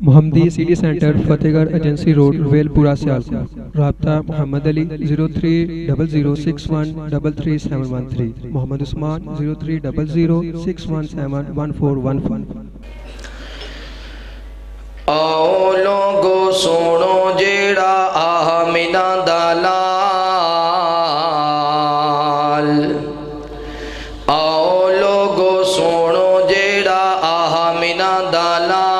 محمدی CD centre فتح گڑھ agency road well پورا سیالکوٹ۔ رابطہ محمد علی 030061333713، محمد عثمان 0300617141. آؤ لوگو سونو جیڑا آمینہ دا لال، آؤ لوگو سونو جیڑا آمینہ دا لال،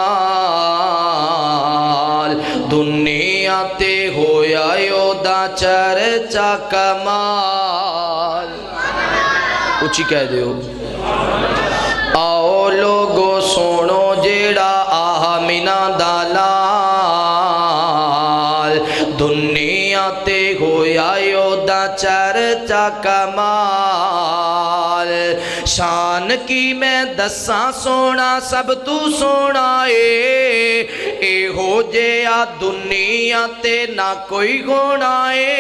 دنیا تے ہویا یودا چرچا کمال۔ اچھی کہہ دیو، آؤ لوگو سونو جیڑا آمینہ دا لال، دنیا تے ہویا یودا چرچا کمال۔ شان کی میں دساں سونا سب تو سونا اے ہو جیا دنیا تے نہ کوئی گونا اے۔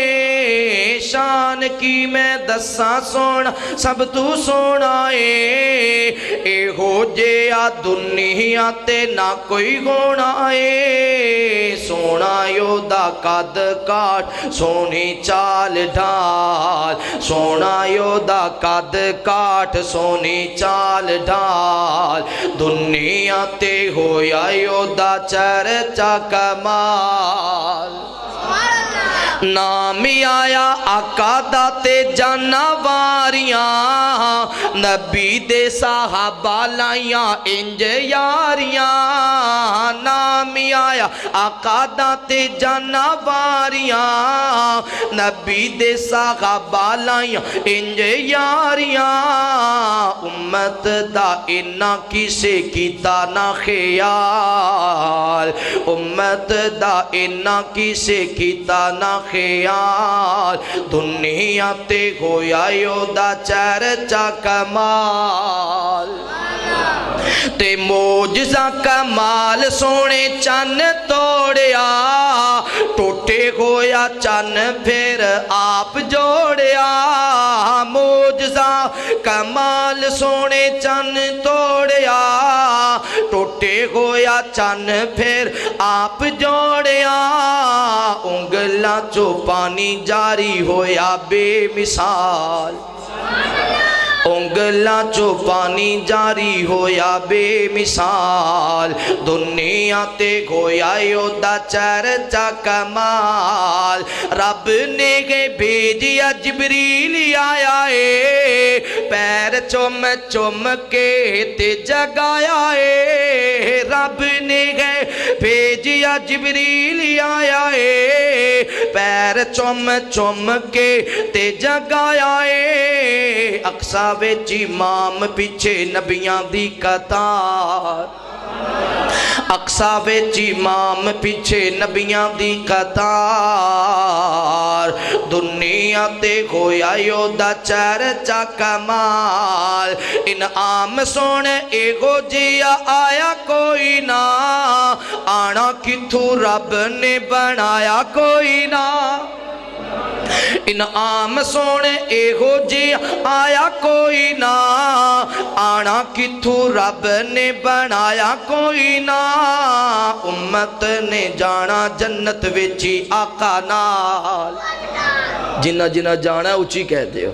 شان کی میں دساں سونا سب تو سونا اے ہو جیا دنیا تے نہ کوئی گونا اے۔ سونا یودا قد کاٹ سونی چال ڈھال، سونا یودا قد کاٹ سونی چال ڈھال، دنیا تے ہویا یودا چرچا کمال۔ نامی آیا آقا داتے جانواریاں، نبی دے صحابہ لائیاں انج یاریاں۔ نامی آیا آقا داتے جانواریاں، نبی دے صحابہ لائیاں انج یاریاں۔ امت دا انہا کسے کیتا نہ خیال، امت دا انہا کسے کیتا نہ خیال، دنیا تے ہویا یودا چرچا کمال۔ تے موجزہ کمال سونے چن توڑیا، ٹوٹے ہویا چن پھر آپ جوڑیا۔ موجزہ کمال سونے چن توڑیا، ٹوٹے ہویا چن پھر آپ جوڑیا۔ انگلاں چو پانی جاری ہویا بے مثال، انگلاں چو پانی جاری ہویا بے مثال، دنیا تے گویا یودا چرچا کمال۔ رب نے گے بھیجیا جبریل آیا اے، پیر چوم چوم کے تے جگایا اے۔ رب نے گے بھیجیا جبریل آیا اے، پیر چوم چوم کے تے جگایا اے۔ اقصا وچ امام پیچھے نبیاں دی قطار، اقصا وچ امام پیچھے نبیاں دی قطار، دنیا تے ہویا یودا چرچا کمال۔ انعام سونے ایگو جیا آیا کوئی نہ، آنا کتھو رب نے بنایا کوئی نہ۔ انعام سونے ایگو جی آیا کوئی نہ، آنا کتھو رب نے بنایا کوئی نہ۔ امت نے جانا جنت وچی آقا نال، جنہ جنہ جانا اچھی کہہ دیو۔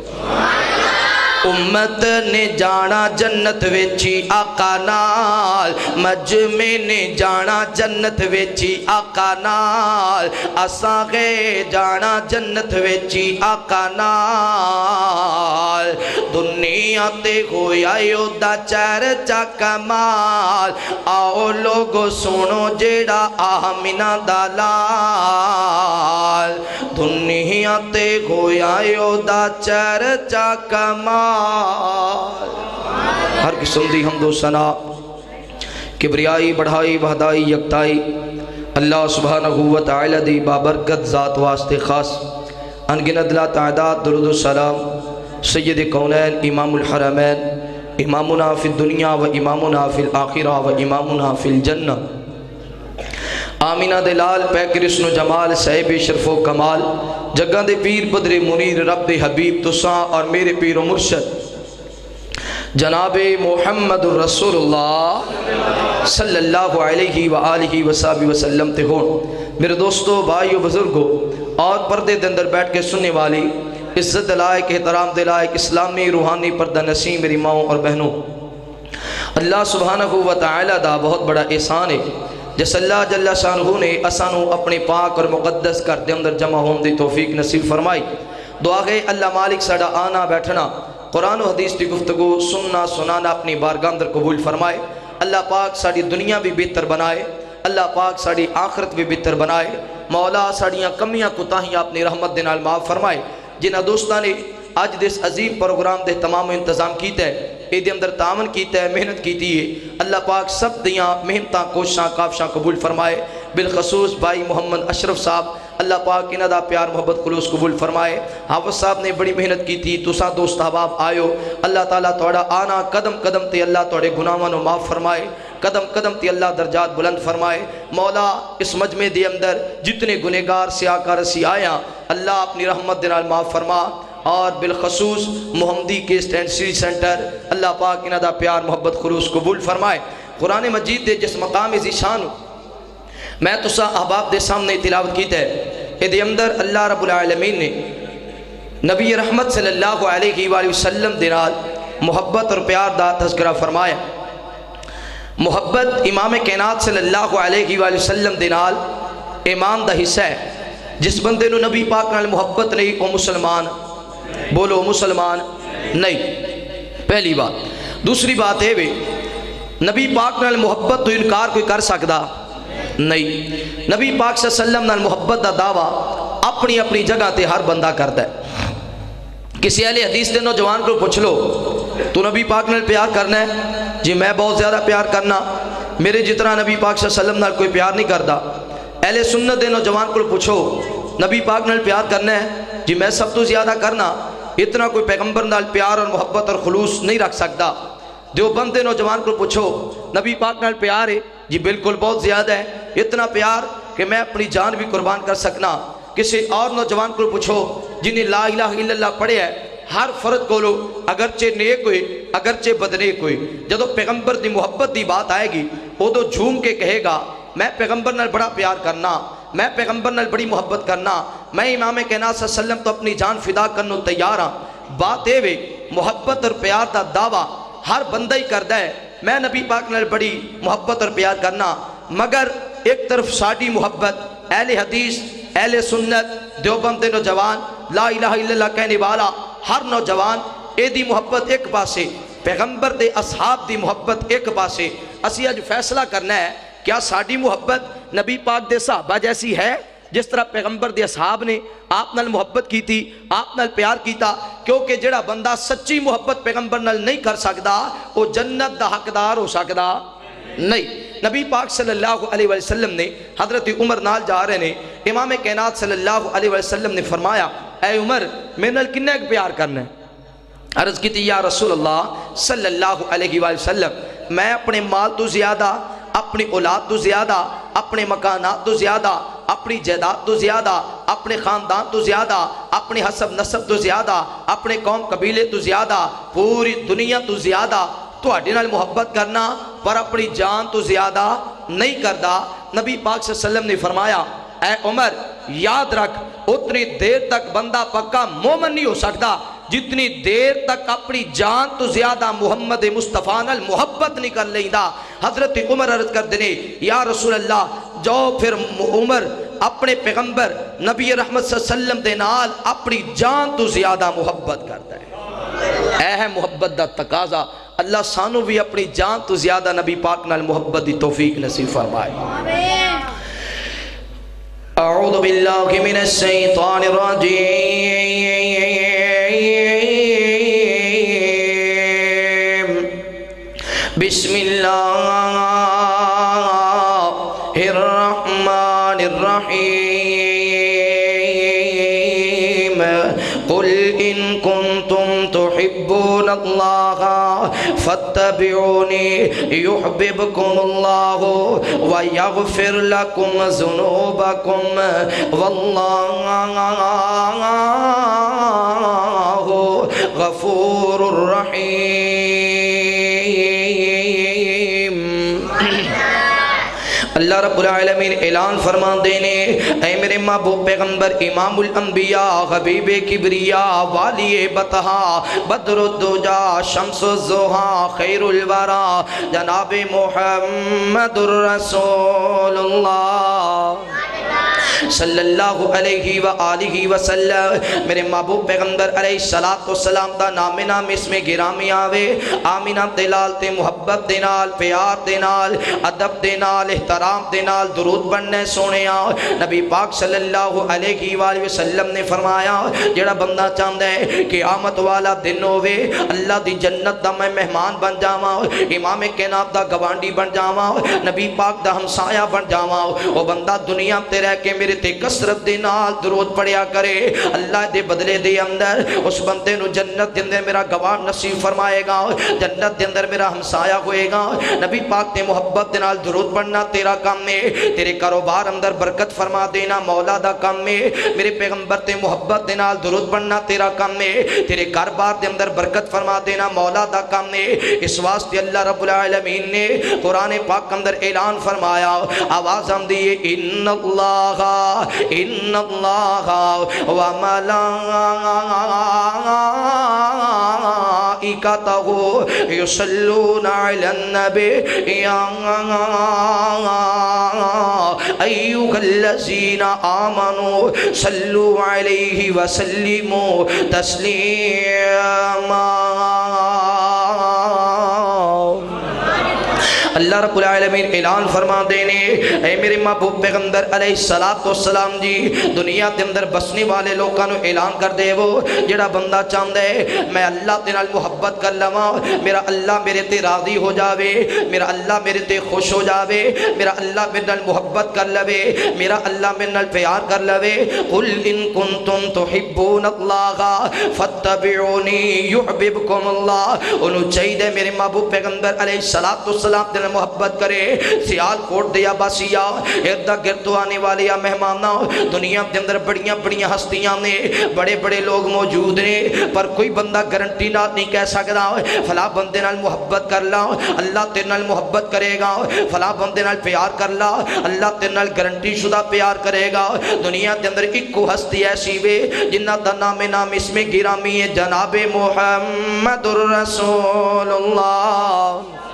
امت نے جانا جنت ویچی آقا نال، مجمع نے جانا جنت ویچی آقا نال، اساں گے جانا جنت ویچی آقا نال۔ دنیا تے ہویا یودا چرچا کمال، آؤ لوگو سونو جیڑا آمینہ دا لال، دنیا تے ہویا یودا چرچا کمال۔ ہر قسم دی حمد و ثنا، کبریائی بڑھائی وحدائی یکتائی اللہ سبحانہ و تعالی دی بابرکت ذات واسطے خاص، انگنت لا تعداد درود و سلام سید کونین امام الحرمین، امامنا فی الدنیا و امامنا فی الآخرہ و امامنا فی الجنہ، آمینہ دلال پیکر اسن و جمال صاحب شرف و کمال، جگہ دے پیر بدر منیر رب دے حبیب تساں اور میرے پیر و مرشد جناب محمد الرسول اللہ صلی اللہ علیہ وآلہ وسلم تے ہون۔ میرے دوستو، بھائیو، بزرگو اور پردے دے اندر بیٹھ کے سننے والی عزت لائق، احترام دے لائق، اسلامی روحانی پردہ نشین میری ماؤں اور بہنوں، اللہ سبحانہ و تعالی دا بہت بڑا احسان ہے جس اللہ جل شانہ نے اسانو اپنے پاک اور مقدس گھر دے اندر جمع ہون دی توفیق نصیب فرمائی۔ دعا ہے اللہ مالک ساڈا آنا بیٹھنا، قرآن و حدیث کی گفتگو سننا سنانا اپنی بارگاہ اندر قبول فرمائے۔ اللہ پاک ساڑی دنیا بھی بہتر بنائے، اللہ پاک ساڑی آخرت بھی بہتر بنائے۔ مولا ساڑیاں کمیاں کوتاہیاں اپنی رحمت دے نال معاف فرمائے۔ جنہاں دوستاں نے اج دس عظیم پروگرام دے تمام انتظام کیتا ہے، اے دے اندر تعاون کیتا ہے، محنت کیتی ہے، اللہ پاک سب دیاں محنتاں کوششاں کافشاں قبول فرمائے۔ بالخصوص بھائی محمد اشرف صاحب، اللہ پاک انہاں دا پیار محبت خلوص قبول فرمائے۔ حافظ صاحب نے بڑی محنت کی تھی، تساں دوست احباب آئیو، اللہ تعالیٰ توڑا آنا قدم قدم تے اللہ توڑے گناہاں نو معاف فرمائے، قدم قدم تے اللہ درجات بلند فرمائے۔ مولا اس مجمع دے اندر جتنے گنہگار سیاکار سی آیا، اللہ اپنی رحمت دے نال معاف فرما، اور بالخصوص محمدی کیسٹ اینڈ سیڈی سینٹر، اللہ پاک انہاں دا پیار محبت خلوص قبول فرمائے۔ قرآن مجید دے جس مقام ذیشان میں تسا احباب دے سامنے تلاوت کیتا ہے، اے دے اندر اللہ رب العالمین نے نبی رحمت صلی اللہ علیہ وآلہ وسلم دے نال محبت اور پیار دا تذکرہ فرمایا۔ محبت امام کائنات صلی اللہ علیہ وآلہ وسلم دے نال ایمان دا حصہ ہے۔ جس بندے نو نبی پاک نال محبت نہیں، وہ مسلمان، بولو مسلمان نہیں، پہلی بات۔ دوسری بات ہے بھی نبی پاک نال محبت تو انکار کوئی کر سکدا نہیں۔ نبی پاک صلی اللہ علیہ وسلم نال محبت دا دعویٰ اپنی اپنی جگہ تے ہر بندہ کرتا ہے۔ کسی اہل حدیث دے نوجوان کو پوچھ لو تو نبی پاک نال پیار کرنا ہے؟ جی میں بہت زیادہ پیار کرنا، میرے جتنا نبی پاک صلی اللہ علیہ وسلم نال کوئی پیار نہیں کرتا۔ اہل سنت دے نوجوان کو پوچھو نبی پاک نال پیار کرنا ہے؟ جی میں سب تو زیادہ کرنا، اتنا کوئی پیغمبر نال پیار اور محبت اور خلوص نہیں رکھ سکتا۔ دیوبند دے نوجوان کو پوچھو نبی پاک نال پیار ہے؟ جی بالکل بہت زیادہ ہے، اتنا پیار کہ میں اپنی جان بھی قربان کر سکنا۔ کسی اور نوجوان کو پوچھو جنہیں لا الہ الا اللہ پڑھے ہے، ہر فرد کو لو اگرچہ نیک ہوئے اگرچہ بدنیک ہوئے، جدو پیغمبر دی محبت دی بات آئے گی وہ تو جھوم کے کہے گا میں پیغمبر نال بڑا پیار کرنا، میں پیغمبر نال بڑی محبت کرنا، میں امام کائنات صلی اللہ علیہ وسلم تو اپنی جان فدا کرنا تیار ہاں۔ بات اے وے محبت اور پیار دا دعویٰ ہر بندہ ہی کردا ہے، میں نبی پاک نال بڑی محبت اور پیار کرنا، مگر ایک طرف ساڑی محبت اہل حدیث، اہل سنت، دیوبند دے نوجوان، لا الہ الا اللہ کہنے والا ہر نوجوان، اے دی محبت ایک پاسے، پیغمبر دے اصحاب دی محبت ایک پاسے۔ اسی اج فیصلہ کرنا ہے کیا ساڑی محبت نبی پاک دے صحابہ جیسی ہے جس طرح پیغمبر دے اصحاب نے آپ نال محبت کی تھی، آپ نال پیار کیتا؟ کیونکہ جڑا بندہ سچی محبت پیغمبر نال نہیں کر سکدا وہ جنت دا حقدار ہو سکدا نہیں۔ نبی پاک صلی اللہ علیہ وسلم نے حضرت عمر نال جا رہے نے، امام کائنات صلی اللہ علیہ وسلم نے فرمایا اے عمر میرے نال کنے پیار کرنا ہے؟ عرض کی تھی یا رسول اللہ صلی اللہ علیہ وسلم میں اپنے مال تو زیادہ، اپنی اولاد تو زیادہ، اپنے مکانات تو زیادہ، اپنی جائیداد تو زیادہ، اپنے خاندان تو زیادہ، اپنے حسب نسب تو زیادہ، اپنے قوم قبیلے تو زیادہ، پوری دنیا تو زیادہ تو اڈے نال محبت کرنا پر اپنی جان تو زیادہ نہیں کردا۔ نبی پاک صلی اللہ علیہ وسلم نے فرمایا اے عمر یاد رکھ اتنی دیر تک بندہ پکا مومن نہیں ہو سکتا جتنی دیر تک اپنی جان تو زیادہ محمد مصطفیٰ نال محبت نہیں کر لیندہ۔ حضرت عمر عرض کر دینے یا رسول اللہ جو پھر عمر اپنے پیغمبر نبی رحمت صلی اللہ علیہ وسلم دے نال اپنی جان تو زیادہ محبت کرتا ہے۔ اے ہے محبت دا تقاضا، اللہ سانو بھی اپنی جان تو زیادہ نبی پاک نال محبت دی توفیق نصیب فرمائے۔ اعوذ باللہ من الشیطان الرجیم، بسم اللہ الرحمن الرحیم، قل ان کنتم تحبون اللہ فاتبعونی یحببکم اللہ ویغفر لکم ذنوبکم واللہ غفور الرحیم۔ اللہ رب العالمین اعلان فرما دینے اے میرے محبوب پیغمبر امام الانبیاء حبیب کبریاء والی بطحا بدر الدجا شمس الزہا خیر الورا جناب محمد الرسول اللہ صلی اللہ علیہ وآلہ وسلم میرے محبوب پیغمبر علیہ السلام دا نام نام اس میں گرامی آوے آمینہ دلال تے محبت دینال پیار دینال ادب دینال احترام دینال درود بننے سونے آؤ نبی پاک صلی اللہ علیہ وآلہ وسلم نے فرمایا جڑا بندہ چاندے قیامت والا دن ہوئے اللہ دی جنت دا میں مہمان بن جاواں امام کائنات دا گوانڈی بن جاواں نبی پاک دا ہمسایہ بن جاواں وہ بندہ دنیا تے رہ کے میرے تے کسرت دے نال درود پڑھیا کرے اللہ دے بدلے دے اندر اس بندے نو جنت دے اندر میرا گواہ نصیب فرمائے گا جنت دے اندر میرا ہمسایہ ہوئے گا نبی پاک تے محبت دے نال درود پڑھنا تیرا کام میں تیرے کاروبار اندر برکت فرما دینا مولا دا کام میں میرے پیغمبر تے محبت دے نال درود پڑھنا تیرا کام میں تیرے کاروبار دے اندر برکت فرما دینا مولا دا کام میں اس واسطے اللہ رب العالمین نے قرآن پاک اندر اعلان فرمایا آواز ہم دیئے ان اللہ و ملائکتہ یصلون علی النبی ایھا الذین آمنوا صلوا علیہ وسلموا تسلیما اللہ رب العالمین اعلان فرما دینے اے میرے محبوب پیغمبر علیہ السلام جی دنیا دے اندر بسنے والے لوگاں نو اعلان کر دے وہ جڑا بندہ چاہندے میں اللہ دے نال محبت کر لواں میرا اللہ میرے تے راضی ہو جاوے میرا اللہ میرے تے خوش ہو جاوے میرا اللہ میرے نال محبت کر لوے میرا اللہ میرے نال پیار کر لوے قل ان کنتم تحبون اللہ فاتبعونی یحببکم اللہ انہوں چاہیے میرے محبوب پیغمبر علیہ السلام دے محبت کرے سیال کوٹ دیا باسیا اردہ گردو آنے والے مہمانہ دنیا دے اندر بڑیاں بڑیاں ہستیاں نے بڑے بڑے لوگ موجود نے پر کوئی بندہ گارنٹی نال نہیں کہہ سکتا فلاں بندے نال محبت کر لا اللہ تیرے نال محبت کرے گا فلاں بندے نال پیار کر لا اللہ تیرے نال گارنٹی شدہ پیار کرے گا دنیا دے اندر ایک کو ہستی ایسی وے جنہ دا نام اس میں گرامی ہے جناب محمد الرسول اللہ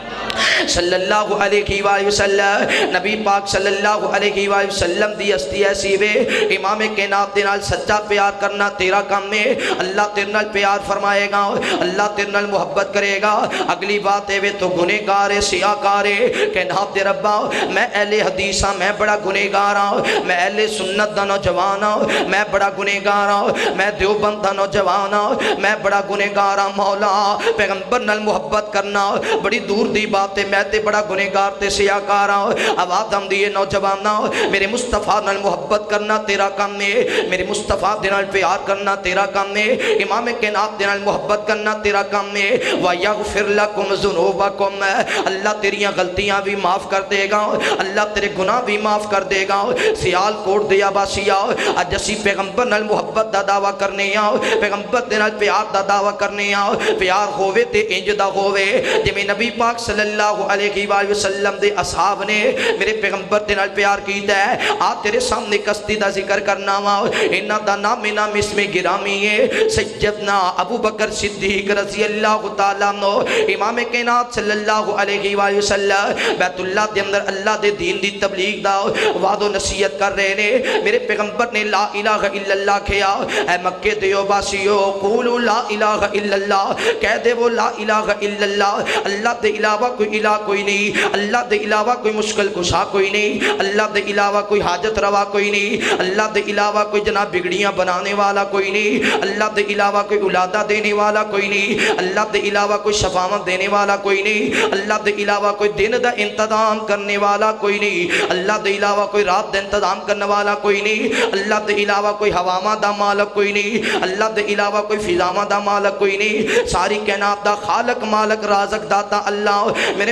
صلی اللہ علیہ وآلہ وسلم نبی پاک صلی اللہ علیہ وآلہ وسلم دی ہستی ایسی وے امام کائنات دے نال سچا پیار کرنا تیرا کام میں اللہ تیرے نال پیار فرمائے گا اللہ تیرے نال محبت کرے گا اگلی بات ہے تو گنہگار سیاکار کائنات دے ربا میں اہل حدیث ہاں میں بڑا گنہگار ہوں میں اہل سنت دا نوجوان ہوں میں بڑا گنہگار ہوں میں دیوبند دا نوجوان ہوں میں بڑا گنہگار ہوں مولا پیغمبر نال محبت کرنا بڑی دور دی بات میں تے بڑا گنہگار تے سیاکار ہوں آواز ہم دیئے نوجوانہ میرے مصطفیٰ نال محبت کرنا تیرا کام ہے میرے مصطفیٰ دے نال پیار کرنا تیرا کام ہے امام کائنات دے نال محبت کرنا تیرا کام ہے وَيَغْفِرْ لَكُمْ ذُنُوبَكُمْ اللہ تیریاں غلطیاں بھی معاف کر دے گا اللہ تیرے گناہ بھی معاف کر دے گا سیال کوٹ دیا باسیا اج اسی پیغمبر نال محبت دا دعویٰ کرنے آؤ پیغمبر دے نال پیار دا دعویٰ کرنے آؤ پیار ہووے تے انج دا ہووے جویں نبی پاک صلی اللہ علیہ وآلہ وسلم دے اصحاب نے میرے پیغمبر دے نال پیار کیتا ہے آ تیرے سامنے کشتی دا ذکر کرنا وا انہاں دا نام اس میں گرامی ہے سیدنا ابو بکر صدیق رضی اللہ تعالیٰ عنہ امام کائنات صلی اللہ علیہ وآلہ وسلم بیت اللہ دے اندر اللہ دے دین دی تبلیغ دا وعد و نصیحت کر رہے نے میرے پیغمبر نے لا الہ الا اللہ کہا اے مکے دیو باسیو قولوا لا الہ الا اللہ کہہ دے وہ لا الہ الا اللہ اللہ دے علاوہ کوئی الہ کوئی نہیں اللہ دے علاوہ کوئی مشکل کشا کوئی نہیں اللہ دے علاوہ کوئی حاجت روا کوئی نہیں اللہ دے علاوہ کوئی جناب بگڑیاں بنانے والا کوئی نہیں اللہ دے علاوہ کوئی اولادہ دینے والا کوئی نہیں اللہ دے علاوہ کوئی شفاعت دینے والا کوئی نہیں اللہ دے علاوہ کوئی دن دا انتظام کرنے والا کوئی نہیں اللہ دے علاوہ کوئی رات دا انتظام کرنے والا کوئی نہیں اللہ دے علاوہ کوئی ہواما دا مالک کوئی نہیں اللہ دے علاوہ کوئی فضاما دا مالک کوئی نہیں ساری کائنات دا خالق مالک رازق داتا اللہ میرے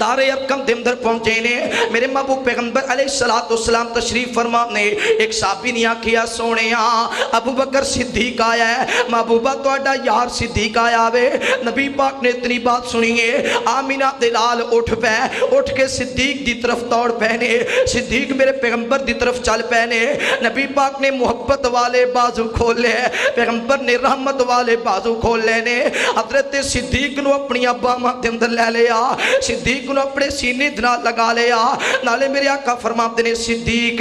دار ارقم دے اندر پہنچے نے میرے محبوب پیغمبر علیہ السلام تشریف فرما نے ایک صحابی نے آکھیا سونے ابو بکر صدیق آیا ہے محبوبہ توڑا یار صدیق آیا وے نبی پاک نے اتنی بات سنیے آمینہ دلال اٹھ پہ اٹھ کے صدیق دی طرف دوڑ پہنے صدیق میرے پیغمبر دی طرف چل پہنے نبی پاک نے محبت والے بازو کھول لے پیغمبر نے رحمت والے بازو کھول لینے حضرت صدیق نو اپنی ابامہ دے اندر لے لیا صدیق نو اپنے سینے دنا لگا لیا نالے میرے آقا فرماتے نے صدیق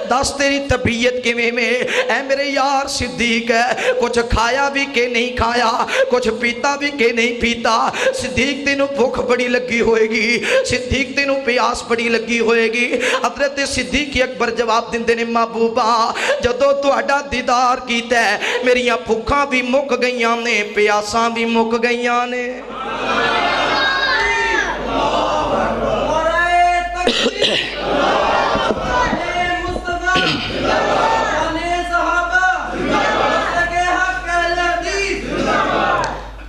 دس تیری طبیعت کے میں اے میرے یار صدیق کچھ کھایا بھی کہ نہیں کھایا کچھ پیتا بھی کہ نہیں پیتا صدیق تینوں بھوک بڑی لگی ہوئے گی صدیق تینوں پیاس بڑی لگی ہوئے گی حضرت صدیق اکبر جواب دن دینے محبوبہ جدو تو اڈا دیدار کیتا ہے میریاں بھوکاں بھی مک گئیاں نے پیاساں بھی مک گئیاں نے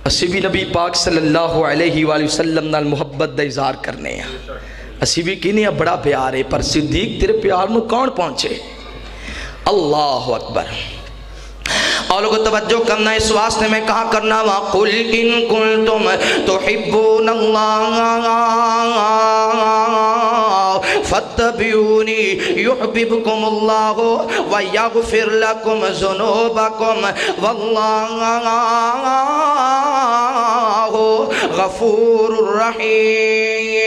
اسی بھی نبی پاک صلی اللہ علیہ وآلہ وسلم نال محبت دا اظہار کرنے ہیں اسی بھی کینی بڑا پیار ہے پر صدیق تیرے پیار میں کون پہنچے اللہ اکبر اور لوگ توجہ کرنا اس واسطے میں کہا کرنا وَقُلْ إِن كُنْتُمْ تُحِبُّونَ اللَّهَ فَاتَّبِعُونِي يُحْبِبْكُمُ اللَّهُ وَيَغْفِرْ لَكُمْ ذُنُوبَكُمْ وَاللَّهُ غَفُورٌ رَحِيمٌ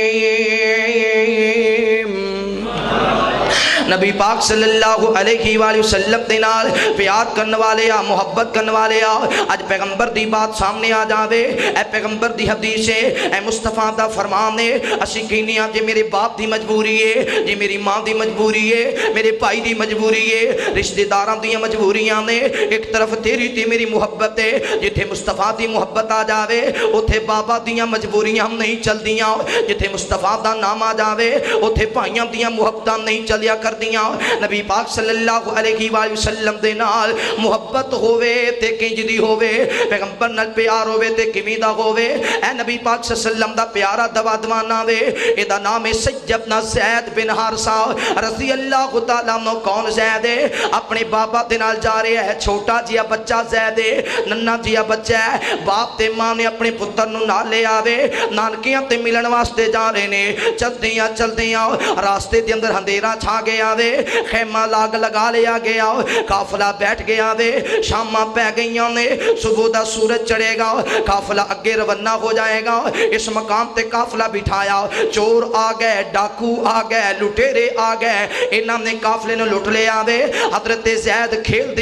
نبی پاک صلی اللہ علیہ وآلہ وسلم دینال پیار کرنے والے محبت کرنے والے آج پیغمبر دی بات سامنے آ جاوے اے پیغمبر دی حدیث ہے اے مصطفیٰ دا فرمان ہے اسی کہنیاں جے میرے باپ دی مجبوری ہے جے میری ماں دی مجبوری ہے میرے بھائی دی مجبوری ہے رشتہ داراں دی مجبوریاں نے ایک طرف تیری تے میری محبت ہے جتھے مصطفیٰ دی محبت آ جاوے اتھے بابا دیاں مجبوریاں نہیں چل دیاں جتھے مصطفیٰ دا نام آ جاوے اتھے بھائیاں دیاں محبتاں نہیں چلیا کر دیاں نبی پاک صلی اللہ علیہ وآلہ وسلم دے نال محبت ہووے تے کنج دی ہووے پیغمبر نال پیار ہووے تے کمی دا ہووے اے نبی پاک صلی اللہ علیہ وسلم دا پیارا دوا دوانا وے ادا نام سید بن زید بن حارثہ رضی اللہ تعالیٰ عنہ کون زید ہے اپنے بابا دے نال جا رہے ہیں چھوٹا جیا بچہ زید ہے ننہ جیا بچہ ہے باپ تے ماں نے اپنے پتر نو نال لے آوے نانکیاں تے ملن واسطے جا رہے نے چل دیاں راستے دے اندر اندھیرا چھا گیا وے خیمہ لاگ لگا لیا گیا قافلہ بیٹھ گیا وے شامہ پہ گئیاں نے صبح دا سورج چڑھے گا قافلہ اگے روانہ ہو جائے گا اس مقام تے قافلہ بٹھایا چور آ گئے ڈاکو آ گئے لٹیرے آ گئے انہاں نے قافلے نے لٹ لیا وے حضرت زید کھیل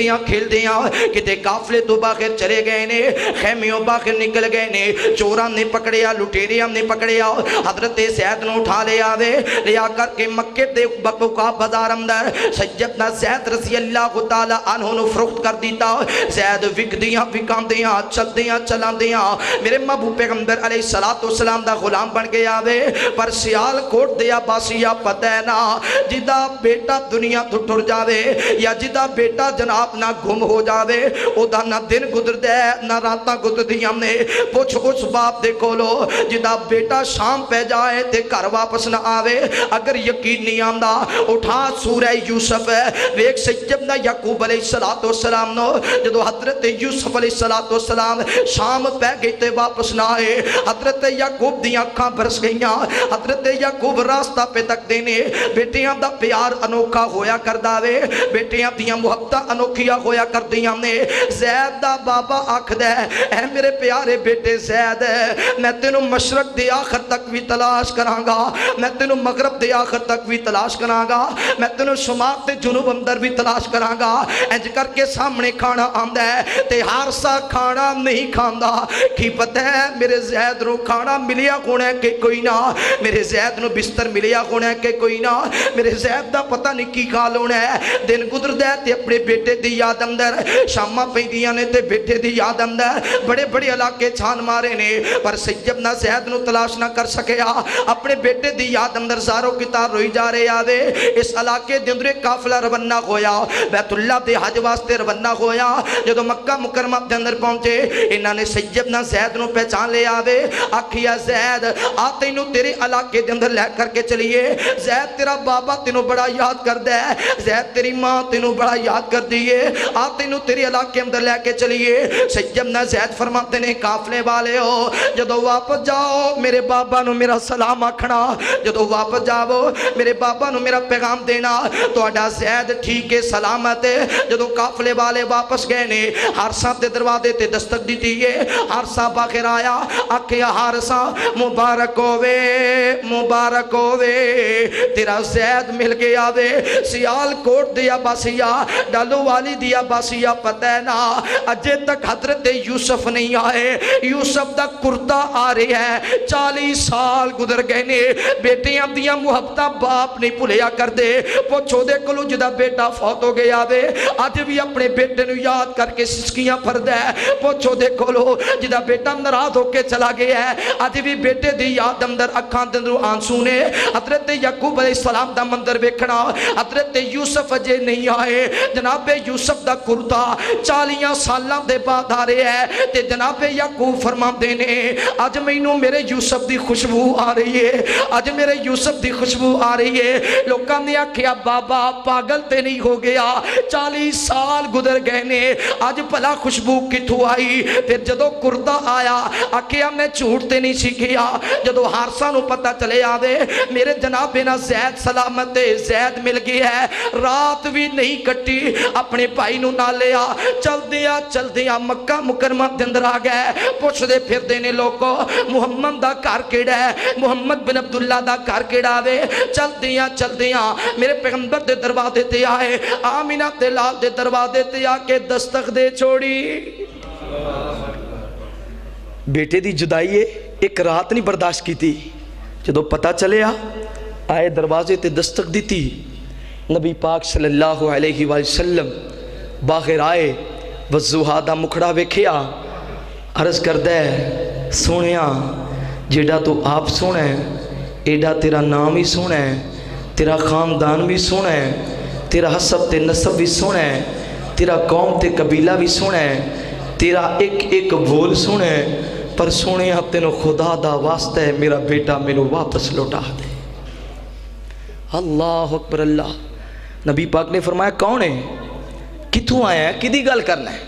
دیاں کتے قافلے تو باہر چلے گئے نے خیمیوں باہر نکل گئے نے چوراں نے پکڑیا لٹیریاں نے پکڑیا حضرت زید نے اٹھا لیا وے لیا کر کے مکے دے بکوکا بازار اندر سیدنا زید رضی اللہ تعالی عنہ نے فروخت کر دیتا زید وک دیاں وکاں دیاں چل دیاں چلان دیاں میرے محبوب پیغمبر علیہ السلام دا غلام بن گیا وے پر سیال کوٹ دیا باسیا پتہ ہے نا جدا بیٹا دنیا تو ٹر جاوے یا جدا بیٹا جناب نہ گم ہو جاوے او دا نہ دن گزر دے نہ راتاں گزر دیاں نے پوچھ اس باپ دے کولو جدا بیٹا شام پہ جائے تے گھر واپس نہ آوے اگر یقین نہیں آندا اٹھا سورہ یوسف ویک سیدنا یعقوب علیہ السلام نو جدو حضرت یوسف علیہ السلام شام پہ گئی تے واپس نہ آئے حضرت یعقوب دیاں کھاں برس گئیاں حضرت یعقوب راستہ پہ تک دینے بیٹیاں دا پیار انوکھا ہویا کر داوے بیٹیاں دیاں محبتہ انوکھیا ہویا کر دیاں نے زید دا بابا آکھ دے اے میرے پیارے بیٹے زید میں تینوں مشرق دے آخر تک بھی تلاش کرانگا میں تینوں مغرب دے آخر تک بھی تلاش کرانگا میں تینوں شمال تے جنوب اندر بھی تلاش کرانگا انج کر کے سامنے کھانا آندہ ہے تے ہارسا کھانا نہیں کھاندا کی پتہ ہے میرے زید رو کھانا ملیا ہونے کے کوئی نہ میرے زید نو بستر ملیا ہونے کے کوئی نہ میرے زید دا پتہ نہیں کی کھال ہونے ہے دن گزر دے تے اپنے بیٹے دی یاد اندر شامہ پہ دیاں نے تے بیٹے دی یاد اندر بڑے بڑے علاقے چھان مارے نے پر سیدنا زید نو تلاش نہ کر سکیا اپنے بیٹے دی یاد اندر زاروں کی تار روئی جا رہے آوے اس علاقے دے اندر قافلہ روانہ ہویا بیت اللہ دے حج واسطے روانہ ہویا جدو مکہ مکرمہ دے اندر پہنچے انہاں نے سیدنا زید نو پہچان لے آوے آکھیا زید آتے نو تیرے علاقے دے اندر لے کر کے چلیے زید تیرا بابا تینو بڑا یاد کر دے زید تیری ماں تینو بڑا یاد کر دیئے آتے نو تیرے علاقے اندر لے کے چلیے سیدنا زید فرماتے نے قافلے والے ہو جدو واپس جاؤ میرے بابا نو میرا سلام آکھنا جدو واپس جاؤ میرے بابا نو میرا پیغام دینا تو اڈا زید ٹھیک ہے سلامت ہے جدو قافلے والے واپس گئے نے حارثہ دے دروازے تے دستک دیتی ہے حارثہ باخر آیا آکھیا حارثہ مبارک ہووے تیرا زید مل گیا وے سیال کوٹ دیا باسیا ڈالو والی دیا باسیا پتہ ہے نا اجے تک حضرت یوسف نہیں آئے یوسف دا کرتا آ رہی ہے 40 سال گزر گئے نے بیٹیاں دیا محبتہ باپ نہیں بھولیا کر دے پوچھو دے کلو جدا بیٹا فوت ہو گیا وے آج بھی اپنے بیٹے نو یاد کر کے سسکیاں پھرد ہے پوچھو دے کلو جدا بیٹا ناراض ہو کے چلا گیا ہے آج بھی بیٹے دی یاد اندر اکھان دندرو آنسو نے حضرت یعقوب علیہ السلام دا مندر بیکھنا حضرت یوسف اجے نہیں آئے جناب یوسف دا کرتا 40 سالاں دے بعد آ رہے ہیں تے جناب یعقوب فرما دینے آج مینوں میرے یوسف دی خوشبو آ رہی ہے آج میرے یوسف دی خوشبو آ رہی ہے لوکاں نے آکھیا بابا پاگل تے نہیں ہو گیا 40 سال گزر گئے نے آج بھلا خوشبو کتھوں آئی پھر جدو کرتا آیا آکھیا میں جھوٹ تے نہیں سیکھیا جدو حارثہ نو پتہ چلے آوے میرے جناب نا زید سلامت زید مل گئی ہے رات بھی نہیں کٹی اپنے بھائی نو نہ لیا چل دیا مکہ مکرمہ دے اندر آ گئے پوچھ دے پھر دینے لوگوں محمد دا کار کیڑا ہے محمد بن عبداللہ دا کار کیڑا وے چل دیا میرے پیغمبر دے دروازے تے آئے آمینہ تے لال دے دروازے تے آ کے دستک دے چھوڑی بیٹے دی جدائی ہے ایک رات نہیں برداشت کی تھی جدو پتہ چلے آئے دروازے تے دستک دی تھی نبی پاک صلی اللہ علیہ وسلم باہر آئے وضوحا دا مکھڑا ویکھیا عرض کردہ ہے سونیا جیڑا تو آپ سونا ہے ایڈا تیرا نام ہی سونا ہے تیرا خاندان بھی سونا ہے تیرا حسب تے نسب بھی سونا ہے تیرا قوم تے قبیلہ بھی سونا ہے تیرا ایک بھول سونا ہے پر سونے تینو خدا دا واسطہ ہے میرا بیٹا مینو واپس لوٹا دے اللہ اکبر اللہ نبی پاک نے فرمایا کون ہے کتھوں آیا ہے کدی گل کرنا ہے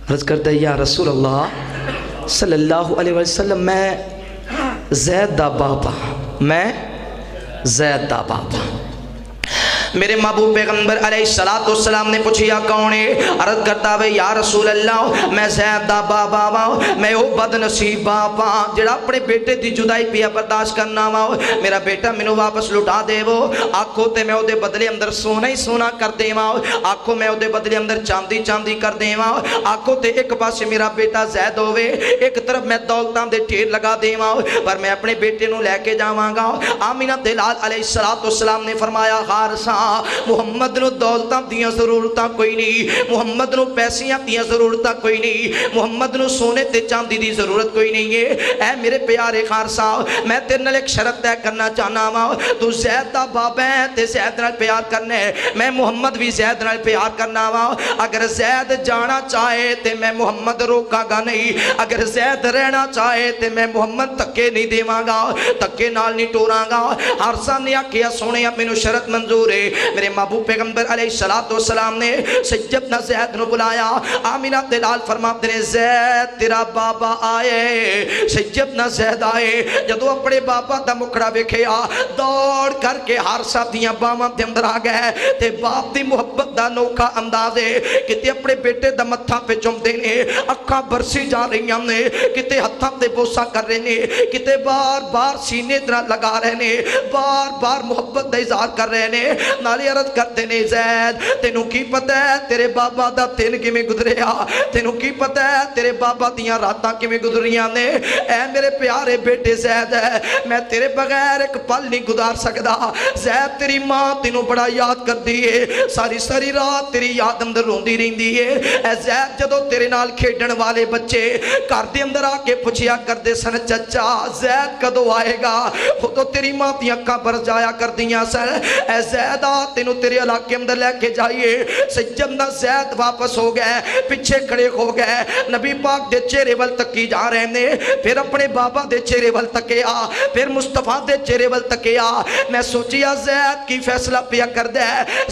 عرض کرتا ہے یا رسول اللہ صلی اللہ علیہ وسلم میں زید دا باپا میرے محبوب پیغمبر علیہ السلام نے پوچھیا کون ہے عرض کرتا ہے یا رسول اللہ میں زید دا بابا ہوں میں وہ بد نصیب باپا جڑا اپنے بیٹے دی جدائی پیا برداشت کرنا ہوں میرا بیٹا مینوں واپس لٹا دے وہ آکھو تے میں دے بدلے اندر سونا ہی سونا کر دے آکھو میں دے بدلے اندر چاندی کر دے آکھو تے ایک پاسے میرا بیٹا زید ہوئے ایک طرف میں دولتاں دے ٹھیر لگا دے پر میں اپنے بیٹے نو لے کے جاواں گا آمینہ دلال علیہ السلام نے فرمایا حارثہ محمد نو دولتاں دیاں ضرورتاں کوئی نہیں محمد نو پیسیاں دیاں ضرورتاں کوئی نہیں محمد نو سونے تے چاندی دی ضرورت کوئی نہیں ہے اے میرے پیارے حارثہ میں تیرے نال ایک شرط طے کرنا چاہنا وا تو زید دا بابا ہے تے زید نال پیار کرنا ہے میں محمد بھی زید نال پیار کرنا وا اگر زید جانا چاہے تے میں محمد روکاں گا نہیں اگر زید رہنا چاہے تے میں محمد تکے نہیں دیواں گا تکے نال نہیں ٹوراں گا حارثہ نے آکھیا سونیا مینوں شرط منظور ہے میرے محبوب پیغمبر علیہ السلام نے سیدنا زید نو بلایا آمینہ دلال فرماتے ہیں زید تیرا بابا آئے سیدنا زید آئے جدو اپنے بابا دا مکھڑا ویکھیا دوڑ کر کے حارثہ دیاں باواں دے اندر آ گئے تے باپ دی محبت دا نوکھا انداز ہے کتے اپنے بیٹے دا متھا پہ چم دینے اکھاں برسی جا رہی ہم نے کتے ہتھاں تے بوسا کر رہے نے کتے بار بار سینے درہ لگا رہے نے بار بار محبت دا اظہار کر رہے نے نالی عرض کرتے نے زید تینوں کی پتہ ہے تیرے بابا دا تین کی میں گزریا تینوں کی پتہ ہے تیرے بابا دیاں راتاں کی میں گزریاں نے اے میرے پیارے بیٹے زید ہے میں تیرے بغیر ایک پل نہیں گزار سکدا زید تیری ماں تینوں بڑا یاد کر دیئے ساری رات تیری یاد اندر روندی رہن دیئے اے زید جدو تیرے نال کھیڑن والے بچے کار دے اندر آکے پوچھیا کر دے سن چچا زید کدو آئے گا وہ تو تیری ماں دیاں کا بر جایا کر دیاں سن اے زید زیدہ تینوں تیرے علاقے اندر لے کے جائیے. سیدنا زید واپس ہو گئے, پیچھے کھڑے ہو گئے, نبی پاک دے چہرے ول تکی جا رہے نے. پھر اپنے بابا دے چہرے ول تکیا, پھر مصطفیٰ دے چہرے ول تکیا. میں سوچیا زید کی فیصلہ پیا کر دے,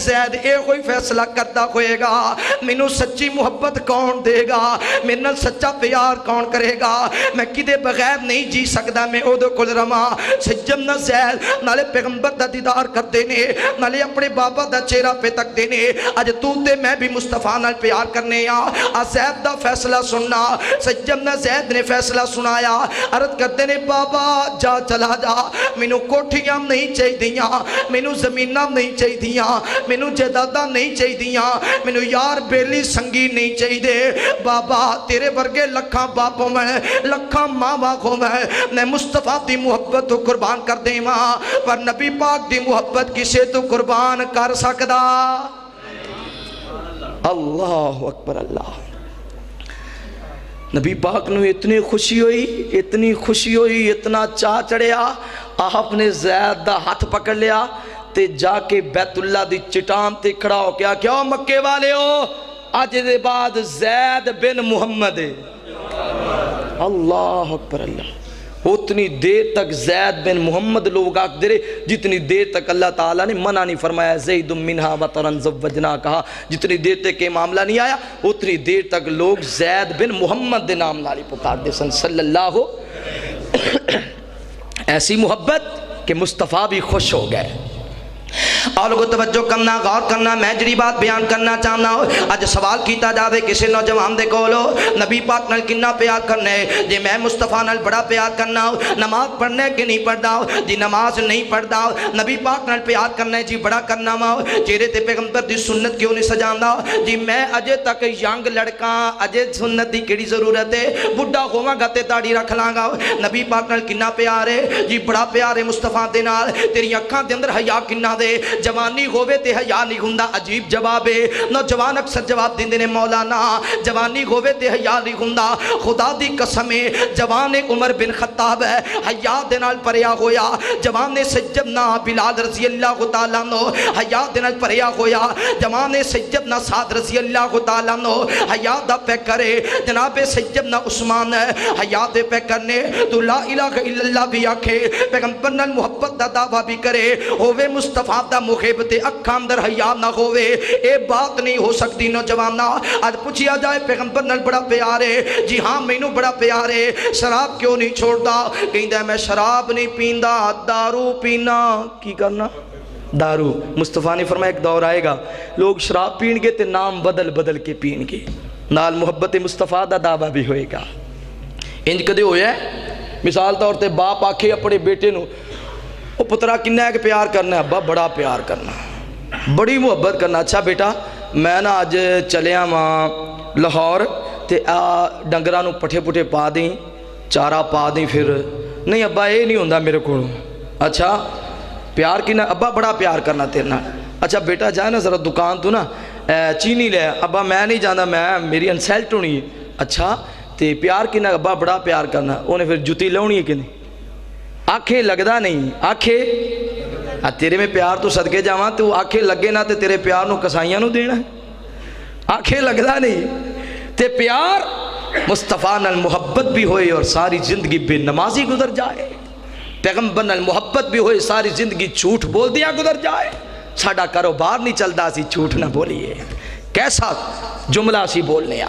زید اے کوئی فیصلہ کرتا ہوئے گا, مینوں سچی محبت کون دے گا, میرے نال سچا پیار کون کرے گا, میں کدے بغیر نہیں جی سکدا, میں او دے کول رواں. سیدنا زید نالے پیغمبر دا دیدار کرتے نے, نالے اپنے بابا دا چہرہ پہ تکتے نے. اج تو تے میں بھی مصطفیٰ نال پیار کرنے آ زید دا فیصلہ سننا. سیدنا زید نے فیصلہ سنایا, عرض کرتے نے بابا جا چلا جا, مینوں کوٹھیاں نہیں چاہیدیاں, مینوں زمیناں نہیں چاہیدیاں, مینوں جائیداداں نہیں چاہیدیاں, مینوں یار بیلی سنگی نہیں چاہیدے. بابا تیرے ورگے لکھاں باپوں میں لکھاں ماں باپوں میں مصطفیٰ دی محبت تو قربان کر دیں ماں, پر نبی پاک دی محبت کسے تو قربان کر سکدا. اللہ اکبر اللہ. نبی پاک نو اتنی خوشی ہوئی, اتنی خوشی ہوئی, اتنا چاہ چڑھیا, آپ نے زید دا ہاتھ پکڑ لیا تے جا کے بیت اللہ دی چٹان تے کھڑا ہو کیا کیا مکے والے ہو, آج دے بعد زید بن محمد. اللہ اکبر اللہ. اتنی دیر تک زید بن محمد لوگ آکھ دے رہے جتنی دیر تک اللہ تعالیٰ نے منع نہیں فرمایا زید منہا وطرن زوجنا کہا, جتنی دیر تک یہ معاملہ نہیں آیا اتنی دیر تک لوگ زید بن محمد دے نام نالی پکار دے سن صلی اللہ. ایسی محبت کہ مصطفیٰ بھی خوش ہو گئے. اور لوگوں توجہ کرنا, غور کرنا, میں جڑی بات بیان کرنا چاہنا ہوں. اج سوال کیتا جاوے کسی نوجوان دے کولو نبی پاک نال کنا پیار کرنا ہے, جی میں مصطفیٰ نال بڑا پیار کرنا ہوں, نماز پڑھنا ہے کہ نہیں پڑھدا, جی نماز نہیں پڑھدا, نبی پاک نال پیار کرنا ہے جی بڑا کرنا وا, چہرے تے پیغمبر دی سنت کیوں نہیں سجاندا, جی میں اجے تک ینگ لڑکا, اجے سنت دی کیڑی ضرورت ہے, بڈھا ہوواں گا تے داڑھی رکھ لاں گا. نبی پاک نال کنا پیار ہے, جی بڑا پیار ہے مصطفیٰ دے نال. تیری اکھاں دے اندر حیا کنا دے, جوانی ہووے تے حیا نہیں ہوندا, عجیب جواب ہے. نوجوان اکثر جواب دیندے نے مولانا جوانی ہووے تے حیا نہیں ہوندا, خدا دی قسم ہے جوان عمر بن خطاب ہے حیا دے نال پریا ہویا, جوان سیدنا بلال رضی اللہ تعالیٰ عنہ حیا دے نال پریا ہویا, جوان سیدنا سعد رضی اللہ تعالیٰ عنہ حیا دا پہ کرے, جناب سیدنا عثمان حیا دے پہ کرنے, تو لا الہ الا اللہ بھی آکھے, پیغمبر نال محبت دا دعویٰ بھی کرے, ہووے مصطفیٰ دا محب تے اکھاں اندر حیا نہ ہووے, اے بات نہیں ہو سکتی. نوجوانا آج پوچھیا جائے پیغمبر نال بڑا پیار ہے, جی ہاں مینوں بڑا پیار ہے, شراب کیوں نہیں چھوڑدا, کہندا میں شراب نہیں پیندا, دارو پینا. کی کرنا دارو. مصطفیٰ نے فرمایا ایک دور آئے گا لوگ شراب پین گے تے نام بدل بدل کے پین گے, نال محبت مصطفیٰ دا دعویٰ بھی ہوئے گا. انج کدے ہویا ہے مثال طور تے باپ آکھے اپنے بیٹے نو او پترا کنہ ہے کہ پیار کرنا ہے, ابا بڑا پیار کرنا, بڑی محبت کرنا. اچھا بیٹا میں نا آج چلیا وہاں لاہور تے ڈنگراں نو پٹھے پٹھے پا دیں, چارہ پا دیں, پھر نہیں ابا اے نہیں ہوندا میرے کو. اچھا پیار کی نا ابا بڑا پیار کرنا تیرے نال. اچھا بیٹا جائے نا ذرا دکان تو نا چینی لے, ابا میں نہیں جانا, میں میری انسلٹ ہونی ہے. اچھا تے پیار کی نا ابا بڑا پیار کرنا, انہیں پھر جتی لونی ہے کہ نہیں, آنکھیں لگدا نہیں, آنکھیں تیرے میں پیار تو صدقے جاواں, تو آنکھیں لگے نہ تے تیرے پیار نو کسائیاں نو دینا ہے, آنکھیں لگدا نہیں. تے پیار مصطفیٰ نال محبت بھی ہوئے اور ساری زندگی بے نمازی گزر جائے, پیغمبر نال محبت بھی ہوئے ساری زندگی جھوٹ بول دیا گزر جائے. ساڈا کاروبار نہیں چلدا سی جھوٹ نہ بولیے, کیسا جملہ سی بولنے آ.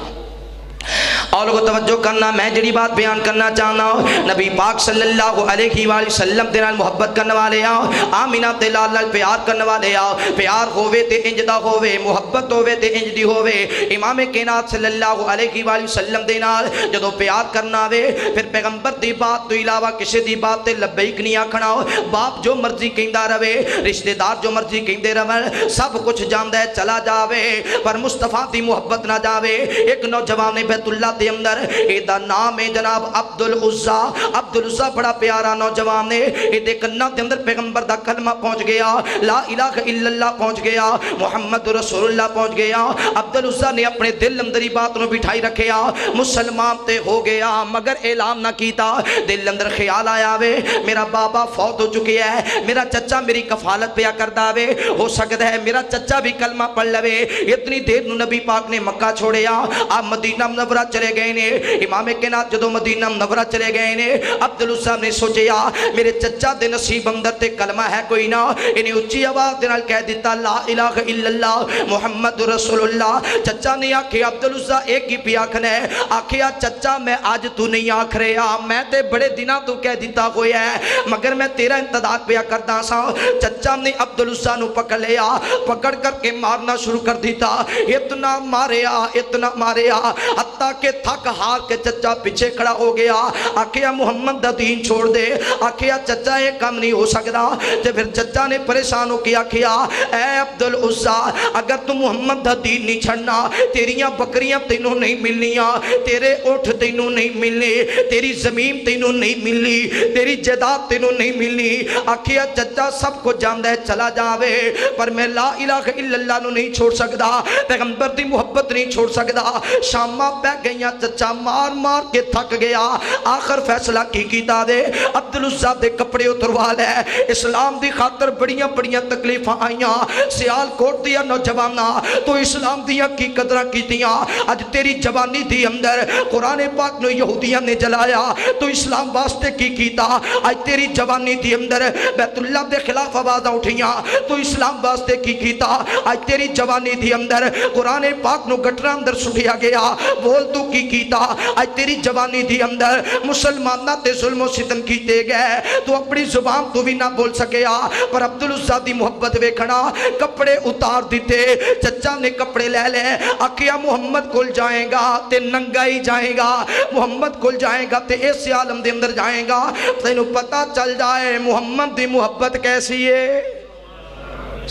اور لوگوں توجہ کرنا, میں جڑی بات بیان کرنا چاہنا ہوں, نبی پاک صلی اللہ علیہ وآلہ وسلم دے نال محبت کرنے والے آؤ, آمینہ تے لال لال پیار کرنے والے آؤ, پیار ہووے تے انج دا ہووے, محبت ہووے تے انج دی ہووے. امام کائنات صلی اللہ علیہ وآلہ وسلم دے نال جدوں پیار کرنا وے, پھر پیغمبر دی بات تو علاوہ کسی دی بات تے لبیک نہیں آکھنا. باپ جو مرضی کہندا رہے, رشتہ دار جو مرضی کہندے رہن, سب کچھ جاندا ہے چلا جاوے, پر مصطفیٰ دی محبت نہ جاوے. ایک نوجوان بیت اللہ دے اندر ایدہ نام ہے جناب عبدالعزہ عبدالعزہ بڑا پیارا نوجوان ہے ایدے کنہ دے اندر پیغمبر دا کلمہ پہنچ گیا لا الہ الا اللہ پہنچ گیا محمد رسول اللہ پہنچ گیا عبدالعزہ نے اپنے دل اندری بات نو بٹھائی رکھیا مسلمان تے ہو گیا مگر اعلان نہ کیتا دل اندر خیال آیا وے میرا بابا فوت ہو چکے ہے میرا چچا میری کفالت پیا کردہ وے ہو سکتا ہے میرا چچا بھی کلمہ پڑھ لوے اتنی دیر نو نبی پاک نے مکہ چھوڑیا آپ مدینہ منورہ چلے گئے نے امام کائنات جدو مدینہ منورہ چلے گئے نے عبدالعزہ نے سوچیا میرے چچا دے نصیب اندر تے کلمہ ہے کوئی نہ انہیں اچھی آواز دنال کہہ دیتا لا الہ الا اللہ محمد رسول اللہ چچا نے آکھے عبدالعزہ ایک ہی پی آکھنے آکھیا چچا میں آج تو نہیں آکھ رہا میں تے بڑے دنہ تو کہہ دیتا ہوئی ہے مگر میں تیرا انتداد پیا کردہ سا چچا نے عبدالعزہ نو پکڑ لیا پکڑ کر کے مارنا شروع کر دیتا اتنا ماریا حتیٰ کہ تھک ہار کے چچا پیچھے کھڑا ہو گیا آکھیا محمد دا دین چھوڑ دے آکھیا چچا ایک کام نہیں ہو سکتا تو پھر چچا نے پریشان ہو کیا کیا اے عبدالعزہ اگر تم محمد دا دین نہیں چھڑنا تیریاں بکریاں تینوں نہیں ملنیاں تیرے اٹھ تینوں نہیں ملنے تیری زمین تینوں نہیں ملنی تیری جائیداد تینوں نہیں ملنی آکھیا چچا سب کو جاندہ ہے چلا جاوے پر میں لا الہ الا اللہ نو نہیں چھوڑ سکتا پیغمبر دی محبت نہیں چھوڑ سکتا شامہ پہ گئیاں چچا مار مار کے تھک گیا آخر فیصلہ کی کیتا دے عبدالعزہ دے کپڑے اتروا لے اسلام دی خاطر بڑیاں بڑیاں تکلیفاں آئیاں سیال کوٹ دیا نوجوانہ تو اسلام دیا کی قدرہ کی دیا آج تیری جوانی دی اندر قرآن پاک نو یہودیاں نے جلایا تو اسلام واسطے کی کیتا آج تیری جوانی دی اندر بیت اللہ دے خلاف آوازاں اٹھیاں تو اسلام واسطے کی کیتا آج تیری جوانی دی اندر قرآن پاک نو گٹرہ اندر سٹھیا گیا بول تو کی کیتا آج تیری جوانی دی اندر مسلمانہ تے ظلم و ستم کیتے گئے تو اپنی زبان تو بھی نہ بول سکیا پر عبدالعزہ دی محبت ویکھنا کپڑے اتار دیتے چچا نے کپڑے لے لے آکھیا محمد کل جائیں گا تے ننگا ہی جائیں گا محمد کل جائیں گا تے اس عالم دے اندر جائیں گا تینوں پتہ چل جائے محمد دی محبت کیسی ہے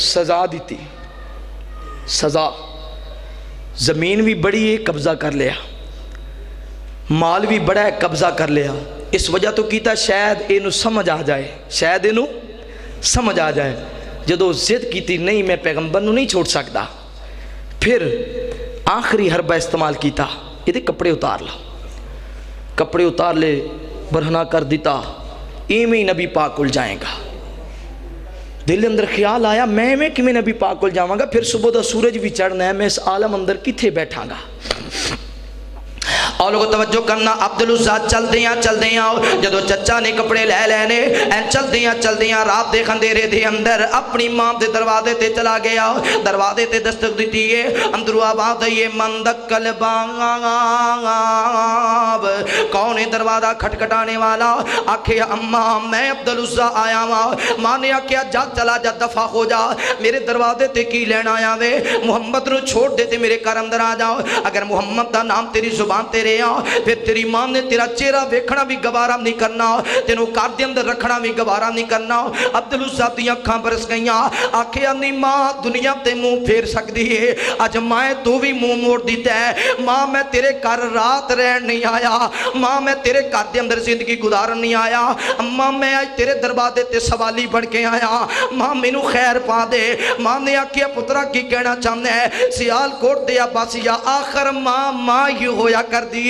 سزا دیتی سزا زمین بھی بڑی ہے قبضہ کر لیا مال بھی بڑا ہے قبضہ کر لیا اس وجہ تو کیتا شاید اینو سمجھ آ جائے شاید اینو سمجھ آ جائے جدو ضد کیتی نہیں میں پیغمبر نو نہیں چھوڑ سکتا پھر آخری حربہ استعمال کیتا یہ دے کپڑے اتار لا کپڑے اتار لے برہنہ کر دیتا ایمیں نبی پاک کل جائیں گا دل اندر خیال آیا میں کہ میں نبی پاک کل جاؤں گا پھر صبح دا سورج بھی چڑھنا ہے میں اس عالم اندر کتھے بیٹھاں گا اور لوگوں توجہ کرنا عبدالعزہ چل دیاں جدو چچا نے کپڑے لے لینے چل دیاں رات دے خندیرے دے اندر اپنی ماں دے دروازے تے چلا گیا دروازے تے دستک دیتی ہے اندرو آواز ہے مندکل باب کون ہے دروازہ کھٹکھٹانے والا آکھے اماں میں عبدالعزہ آیا ہوں ماں نے آکھیا جا چلا جا دفع ہو جا میرے دروازے تے کی لینا آیا وے محمد نو چھوڑ دیتے میرے گھر اندر آ جاؤ اگر محمد دا نام تیری زبان تیرے پھر تیری ماں نے تیرا چہرہ ویکھنا بھی گوارا نہیں کرنا تینوں کار دے اندر رکھنا بھی گوارا نہیں کرنا عبدالعزہ دی اکھاں برس گئیاں آکھیا نہیں ماں دنیا تے منہ پھیر سکتی ہے اج مائیں تو بھی منہ موڑ دیتا ہے ماں میں تیرے گھر رات رہن نہیں آیا ماں میں تیرے گھر دے اندر زندگی گزارن نہیں آیا ماں میں آج تیرے دروازے تے سوالی بن کے آیا ماں مینوں خیر پا دے ماں نے آکھیا پترا کی کہنا چاہنا ہے سیال کوٹ دیا باسیا آخر ماں ہی ہویا کر دیئے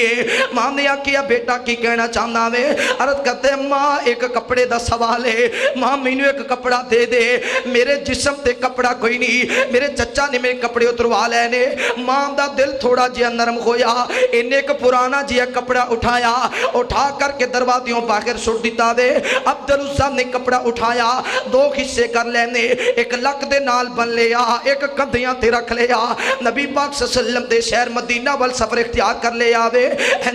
ماں نے آکھیا بیٹا کی کہنا چاہنا میں عرض کرتے ماں ایک کپڑے دا سوال ہے ماں مینوں ایک کپڑا دے دے میرے جسم تے کپڑا کوئی نہیں میرے چچا نے میرے کپڑے اتروا لینے ماں دا دل تھوڑا جیا نرم ہویا انہیں ایک پرانا جیا کپڑا اٹھا کر کے دروازیوں باہر سٹ دیتا دے عبدالعزہ نے کپڑا اٹھایا دو حصے کر لینے ایک لک دے نال بن لیا ایک کندھیاں تے رکھ لیا نبی پاک صلی اللہ علیہ وسلم دے شہر مدینہ وال سفر اختیار کر لیا وے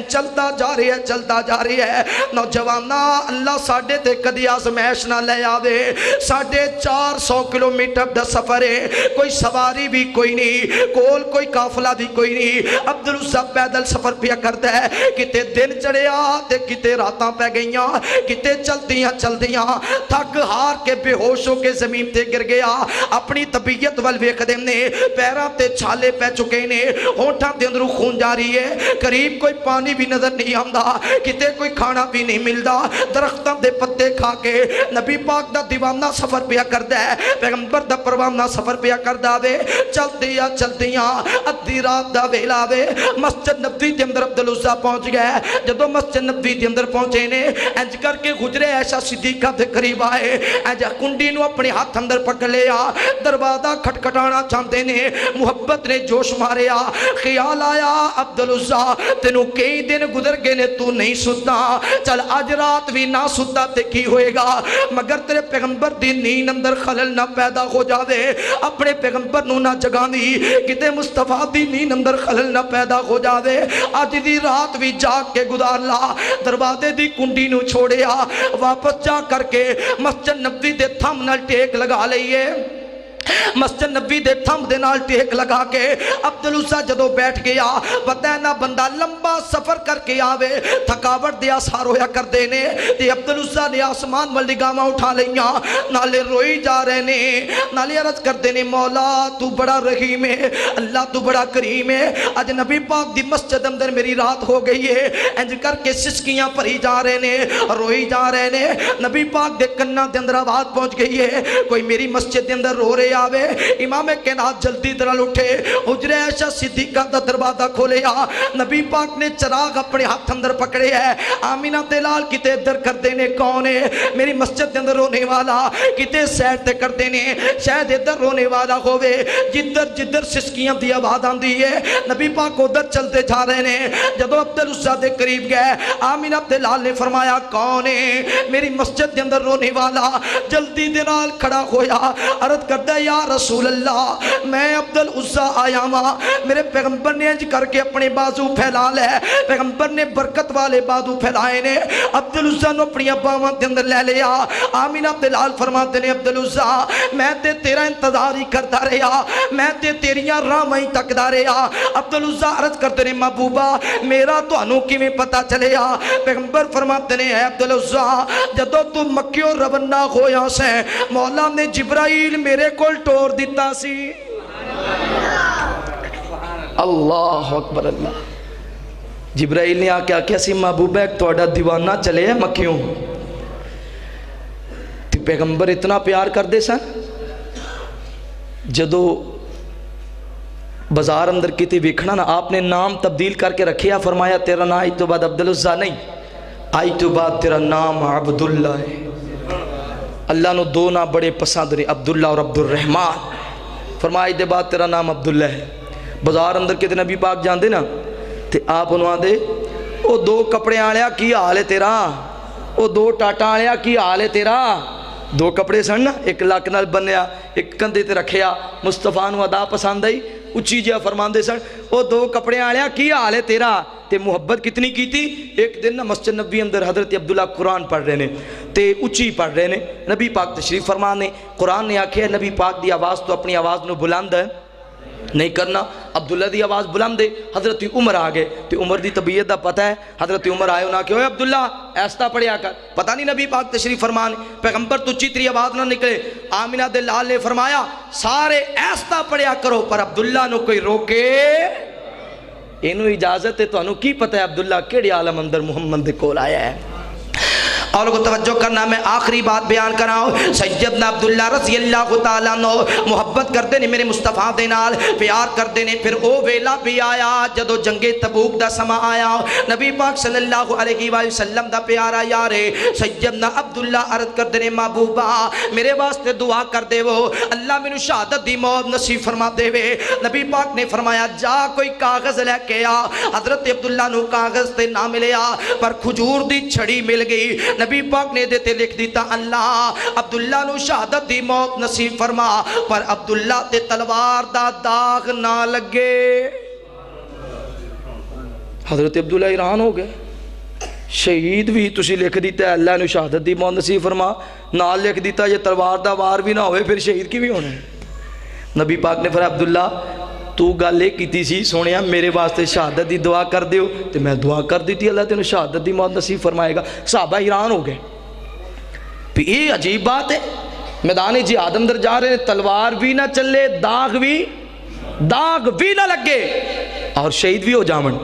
چلتا جا رہی ہے نوجوانہ اللہ ساڑھے تے کدی آزمائش نہ لے آوے 450 کلومیٹر دا سفر ہے کوئی سواری بھی کوئی نہیں کوئی قافلہ بھی کوئی نہیں عبدالعزہ پیدل سفر پیا کرتا ہے کتے کتے دن چڑھیا تے کتے راتاں پہ گئیاں کتے چلدیاں چلدیاں تھک ہار کے بے ہوش ہو کے زمین تے گر گیا اپنی طبیعت وال ویکھدے نے پیراں تے چھالے پہ چکے نے ہونٹاں دے اندروں خون جاری ہے قریب کوئی پانی بھی نظر نہیں آندا کتے کوئی کھانا بھی نہیں ملدا درختاں دے پتے کھا کے نبی پاک دا دیوانہ سفر پیا کردا ہے پیغمبر دا پروانہ سفر پیا کردا وے چلدیاں چلدیاں ادھی رات دا ویلا وے مسجد نبوی دے اندر عبدالعزیٰ پہنچ گیا جدوں مسجد نبوی دے اندر پہنچے نے انج کر کے حجرے عائشہ صدیقہ دے قریب آئے انج کنڈی نو اپنے ہاتھ اندر پکڑ لیا دروازہ کھٹکھٹانا چاہتے نے محبت نے جوش ماریا خیال آیا عبدالعزیٰ تینوں کئی دن گزر گئے نے تو نہیں ستا چل آج رات بھی نہ ستا تے کی ہوئے گا مگر تیرے پیغمبر دی نیند اندر خلل نہ پیدا ہو جاوے اپنے پیغمبر نو نہ جگانی کتے مصطفیٰ دی نیند اندر خلل نہ پیدا ہو جاوے آج دی رات بھی جاگ کے گزار لا دروازے دی کنڈی نو چھوڑیا واپس جا کر کے مسجد نبوی دے تھم نال ٹیک لگا لئیے مسجد نبی دے تھم دے نال ٹیک لگا کے عبدالعزیٰ جدو بیٹھ گیا پتہ نہ بندہ لمبا سفر کر کے آوے تھکاوٹ دے آثار ہویا کر دینے تے عبدالعزیٰ نے آسمان وال نگاہاں اٹھا لیاں نالے روئی جا رہے نے نالے عرض کر دینے مولا تو بڑا رحیم ہے اللہ تو بڑا کریم ہے آج نبی پاک دی مسجد اندر میری رات ہو گئی ہے انج کر کے سسکیاں پری جا رہے نے روئی جا رہے نے نبی پاک دے کناں دے اندر آواز پہنچ گئی ہے کوئی میری مسجد دے اندر رو رہے آوے امام کائنات جلدی درال اٹھے حجرہ عائشہ صدیقہ دا دروازہ کھولیا نبی پاک نے چراغ اپنے ہاتھ اندر پکڑے ہے آمینہ تلال کتے در کر دینے کون ہے میری مسجد اندر رونے والا کتے سیر تے کر دینے شاید ادھر رونے والا ہوئے جدر جدر سسکیاں دی آواز آن دی ہے نبی پاک ادھر چلتے جا رہے نے جدو عبدالعزیٰ دے قریب گئے آمینہ تلال نے فرمایا کون ہے میری مسجد اندر رونے والا جلدی درال کھڑا ہویا عرض کردہ یا رسول اللہ میں عبدالعزیٰ آیا ماں میرے پیغمبر نے انج کر کے اپنے بازو پھیلا لے پیغمبر نے برکت والے بازو پھیلائے نے عبدالعزیٰ نے اپنی اباواں دے اندر لے لیا آمینہ بلال فرماتے نے عبدالعزیٰ میں تے تیرا انتظار ہی کرتا رہا میں تے تیریاں راہ ہی تکدا رہا عبدالعزیٰ عرض کرتے نے محبوبہ میرا تو انو کی میں پتا چلے پیغمبر فرماتے نے اے عبدالعزیٰ جدو تو مکیوں روانہ ہویا سے مولا نے جبرائیل میرے کول ٹور دیتا سی اللہ اکبر اللہ جبرائیل نے آکے آکے سی محبوبہ ایک توڑا دیوانہ چلے ہیں مکیوں تی پیغمبر اتنا پیار کر دے سن جدو بازار اندر کی تھی ویکھنا نا آپ نے نام تبدیل کر کے رکھیا فرمایا تیرا نام آئی تو بعد عبدالعزیٰ نہیں آئی تو بعد تیرا نام عبداللہ ہے اللہ نے دو نام بڑے پسند رہے عبداللہ اور عبد الرحمن فرمایا دے بعد تیرا نام عبداللہ ہے بازار اندر کے نبی پاک جان دے نا تے آپ انہوں دے او دو کپڑے آلیا کی حال ہے تیرا او دو ٹاٹا آلیا کی حال ہے تیرا دو کپڑے سن نا ایک لاک نال بنیا ایک کندے تے رکھیا مصطفیٰ نو ادا پسند آئی اچھی جہاں فرمان دے سن او دو کپڑے آلیا کی حال ہے تیرا تے محبت کتنی کی تھی ایک دن نا مسجد نبی اندر حضرت عبداللہ قرآن پڑھ رہے نے تے اچھی پڑھ رہے نے نبی پاک تشریف فرمانے قرآن نے آکھے نبی پاک دی آواز تو اپنی آواز نو بلند ہے نہیں کرنا عبداللہ دی آواز بلند دے حضرت عمر آگے تے عمر دی طبیعت دا پتہ ہے حضرت عمر آئے انہاں کہ اوے عبداللہ ایستا پڑھیا کر پتہ نہیں نبی پاک تشریف فرمان پیغمبر تو چیتری آواز نہ نکلے آمینہ دے لال نے فرمایا سارے ایستا پڑھیا کرو پر عبداللہ نو کوئی روکے انہوں اجازت ہے تو انہوں کی پتہ ہے عبداللہ کیڑی عالم اندر محمد دے کول آیا ہے اور کو توجہ کرنا میں آخری بات بیان کراؤں سیدنا عبداللہ رضی اللہ تعالیٰ عنہ محبت کرتے نے میرے مصطفیٰ دے نال پیار کرتے نے پھر او ویلا بھی آیا جدو جنگ تبوک دا سما آیا نبی پاک صلی اللہ علیہ وآلہ وسلم دا پیارا یارے سیدنا عبداللہ عرض کرتے نے محبوبہ میرے واسطے دعا کر دے وہ اللہ میں شہادت دی موت نصیب فرما دے وے نبی پاک نے فرمایا جا کوئی کاغذ لے کے آ حضرت عبداللہ نو کاغذ تے نہ ملیا پر کھجور دی چھڑی مل گئی نبی پاک نے دیتے لکھ دیتا اللہ عبداللہ نو شہادت دی موت نصیب فرما پر عبداللہ تے تلوار دا داغ نہ لگے حضرت عبداللہ ایران ہو گئے شہید بھی تسی لکھ دیتا ہے اللہ نو شہادت دی موت نصیب فرما نہ لکھ دیتا یہ تلوار دا وار بھی نہ ہوئے پھر شہید کی بھی ہونے نبی پاک نے فرمایا عبداللہ تو گل یہ کیتی سی سونیا میرے واسطے شہادت دی دعا کر دیو تے میں دعا کر دیتی اللہ تینوں شہادت دی موت نصیب فرمائے گا. صحابہ حیران ہو گئے بھی یہ عجیب بات ہے, میدان جہاد اندر جا رہے ہیں, تلوار بھی نہ چلے, داغ بھی نہ لگے اور شہید بھی ہو جامن.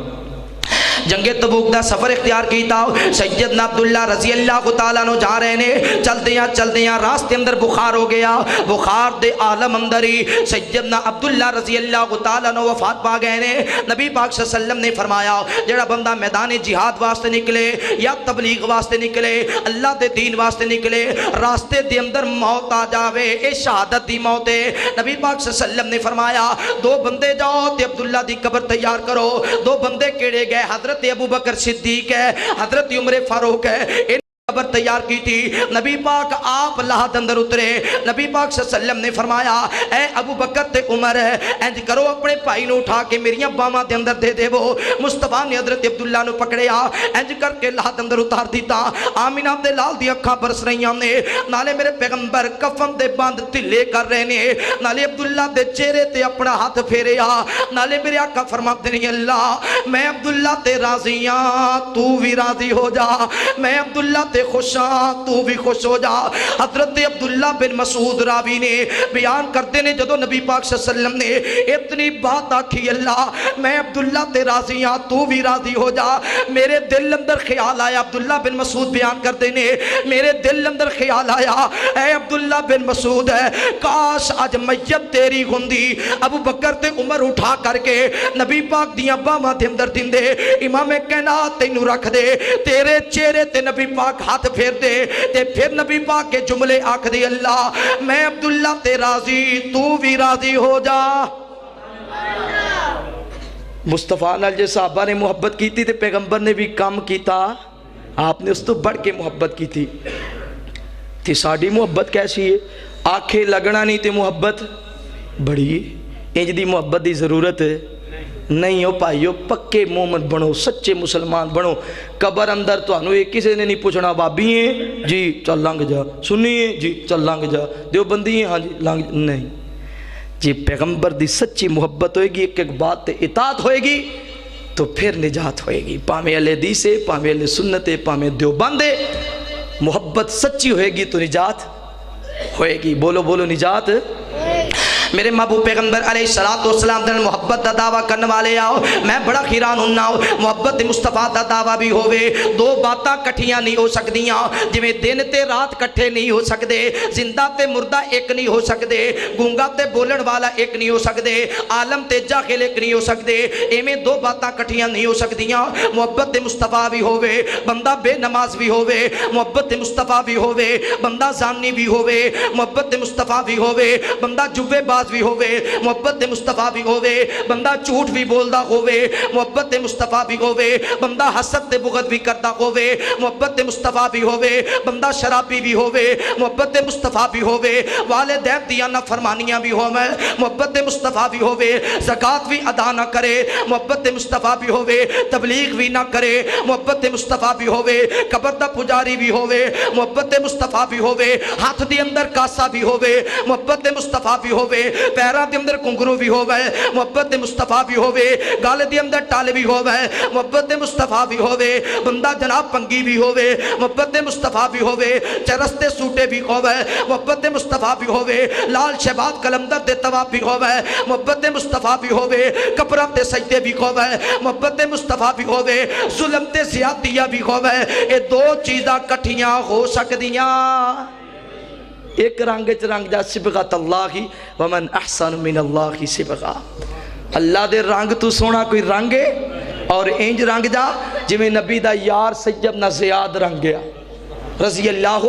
جنگ تبوک دا سفر اختیار کیتا سیدنا عبداللہ رضی اللہ تعالیٰ نو جا رہے نے, چلدیاں راستے اندر بخار ہو گیا. بخار دے عالم اندر ہی سیدنا عبداللہ رضی اللہ تعالیٰ نو وفات پا گئے نے. نبی پاک صلی اللہ علیہ وسلم نے فرمایا جڑا بندہ میدان جہاد واسطے نکلے یا تبلیغ واسطے نکلے, اللہ دے دین واسطے نکلے, راستے دے اندر موت آ جاوے اے شہادت دی موت ہے. نبی پاک صلی اللہ علیہ وسلم نے فرمایا دو بندے جاؤ تے عبداللہ دی قبر تیار کرو. دو بندے کیڑے گئے, حضرت ابو بکر صدیق ہے, حضرت عمر فاروق ہے. قبر تیار کی تھی. نبی پاک آپ لحد اندر اترے. نبی پاک صلی اللہ علیہ وسلم نے فرمایا اے ابو بکر تے عمر انج کرو اپنے بھائی نو اٹھا کے میریاں باواں دے اندر دے دیو. مصطفیٰ نے حضرت عبداللہ نو پکڑیا, انج کر کے لحد اندر اتار دیتا. آمینہ دے لال دی اکھاں برس رہیاں نے, نالے میرے پیغمبر کفن دے بند ٹھلے کر رہے نے, نالے عبداللہ دے چہرے تے اپنا ہاتھ پھیریا, نالے میرے آقا فرماتے ہیں اللہ میں عبداللہ تے راضی ہاں تو بھی راضی ہو جا, میں عبداللہ تے خوش ہاں تو بھی خوش ہو جا. حضرت عبداللہ بن مسعود راوی نے بیان کرتے نے جدو نبی پاک صلی اللہ علیہ وسلم نے اتنی بات آکھی اللہ میں عبداللہ تے راضی ہاں تو بھی راضی ہو جا, میرے دل اندر خیال آیا. عبداللہ بن مسعود بیان کرتے نے میرے دل اندر خیال آیا اے عبداللہ بن مسعود ہے کاش آج میت تیری ہوندی. ابو بکر تے عمر اٹھا کر کے نبی پاک دیاں باواں دے اندر دین دے, امام کائنات تینوں رکھ دے, تیرے چہرے تے نبی پاک ہاتھ پھیر دے تے پھر نبی پاک کے جملے آکھ دے اللہ میں عبداللہ تے راضی تو بھی راضی ہو جا. مصطفیٰ نال جے صحابہ نے محبت کی تھی تے پیغمبر نے بھی کام کیتا, آپ نے اس تو بڑھ کے محبت کی تھی ساڑی محبت کیسی ہے, آنکھیں لگنا نہیں تے محبت بڑی انج دی محبت دی ضرورت ہے نہیں ہو پائیو. پکے مومن بنو, سچے مسلمان بنو. قبر اندر تو انہوں ایک کسی نے نہیں پوچھنا بابی ہیں جی چل لنگ جا, سنی ہیں جی چل لنگ جا, دیوبندی ہیں ہاں جی لنگ جا, نہیں جی پیغمبر دی سچی محبت ہوئے گی, ایک ایک بات تے اطاعت ہوئے گی تو پھر نجات ہوئے گی. پامے اہل حدیث ہے, پامے اہل سنت ہے, پامے دیوبند ہے, محبت سچی ہوئے گی تو نجات ہوئے گی. بولو بولو نجات. میرے محبوب پیغمبر علیہ السلام دن محبت دا دعویٰ کرنے والے آؤ, میں بڑا خیران ہوں ناؤ. محبت مصطفیٰ دا دعویٰ بھی ہوئے, دو باتاں کٹھیاں نہیں ہو سکدیاں, جویں دن تے رات کٹھے نہیں ہو سکدے, زندہ تے مردہ ایک نہیں ہو سکدے, گونگا تے بولن والا ایک نہیں ہو سکدے, عالم تے جاہل ایک نہیں ہو سکدے, ایویں دو باتاں کٹھیاں نہیں ہو سکدیاں. محبت مصطفیٰ بھی ہوئے, بندہ بے نماز بھی ہوئے, محبت مصطفیٰ بھی ہوئے, بندہ زانی بھی ہوئے, محبت مصطفیٰ بھی ہوئے, بندہ جوے بھی ہوئے, محبت مصطفیٰ بھی ہوئے, بندہ جھوٹ بھی بولدا ہوئے, محبت مصطفیٰ بھی ہوئے, بندہ حسد تے بغض بھی کردا ہوئے, محبت مصطفیٰ بھی ہوئے, بندہ شرابی بھی ہوئے, محبت مصطفیٰ بھی ہوئے, والدین دیاں نافرمانیاں بھی ہوئے, محبت مصطفیٰ بھی ہوئے, زکوٰۃ بھی ادا نہ کرے, محبت مصطفیٰ بھی ہوئے, تبلیغ بھی نہ کرے, محبت مصطفیٰ بھی ہوئے, قبر دا پجاری بھی ہوئے, محبت مصطفیٰ بھی ہوئے, ہاتھ دی اندر کاسا بھی ہوئے, محبت مصطفیٰ بھی ہوئے, پیرہ دے اندر کنگرو بھی ہوئے, محبت مصطفیٰ بھی ہوئے, گالے دے اندر ٹالے بھی ہوئے, محبت مصطفیٰ بھی ہوئے, بندہ جناب پنگی بھی ہوئے, محبت مصطفیٰ بھی ہوئے, چرستے سوٹے بھی ہوئے, محبت مصطفیٰ بھی ہوئے, لال شہباد قلندر دے طواف بھی ہوئے, محبت مصطفیٰ بھی ہوئے, کپڑا تے سجدے بھی ہوئے, محبت مصطفیٰ بھی ہوئے, ظلم تے زیادتیاں بھی ہوئے. اے دو چیزاں کٹھیاں ہو سکدیاں, ایک رنگ رنگ جا صبغت اللہ ومن احسن من اللہ صبغہ. اللہ دے رنگ تو سونا کوئی رنگ ہے, اور انج رنگ جا جویں نبی دا یار سیدنا زیاد رنگ گیا رضی اللہ.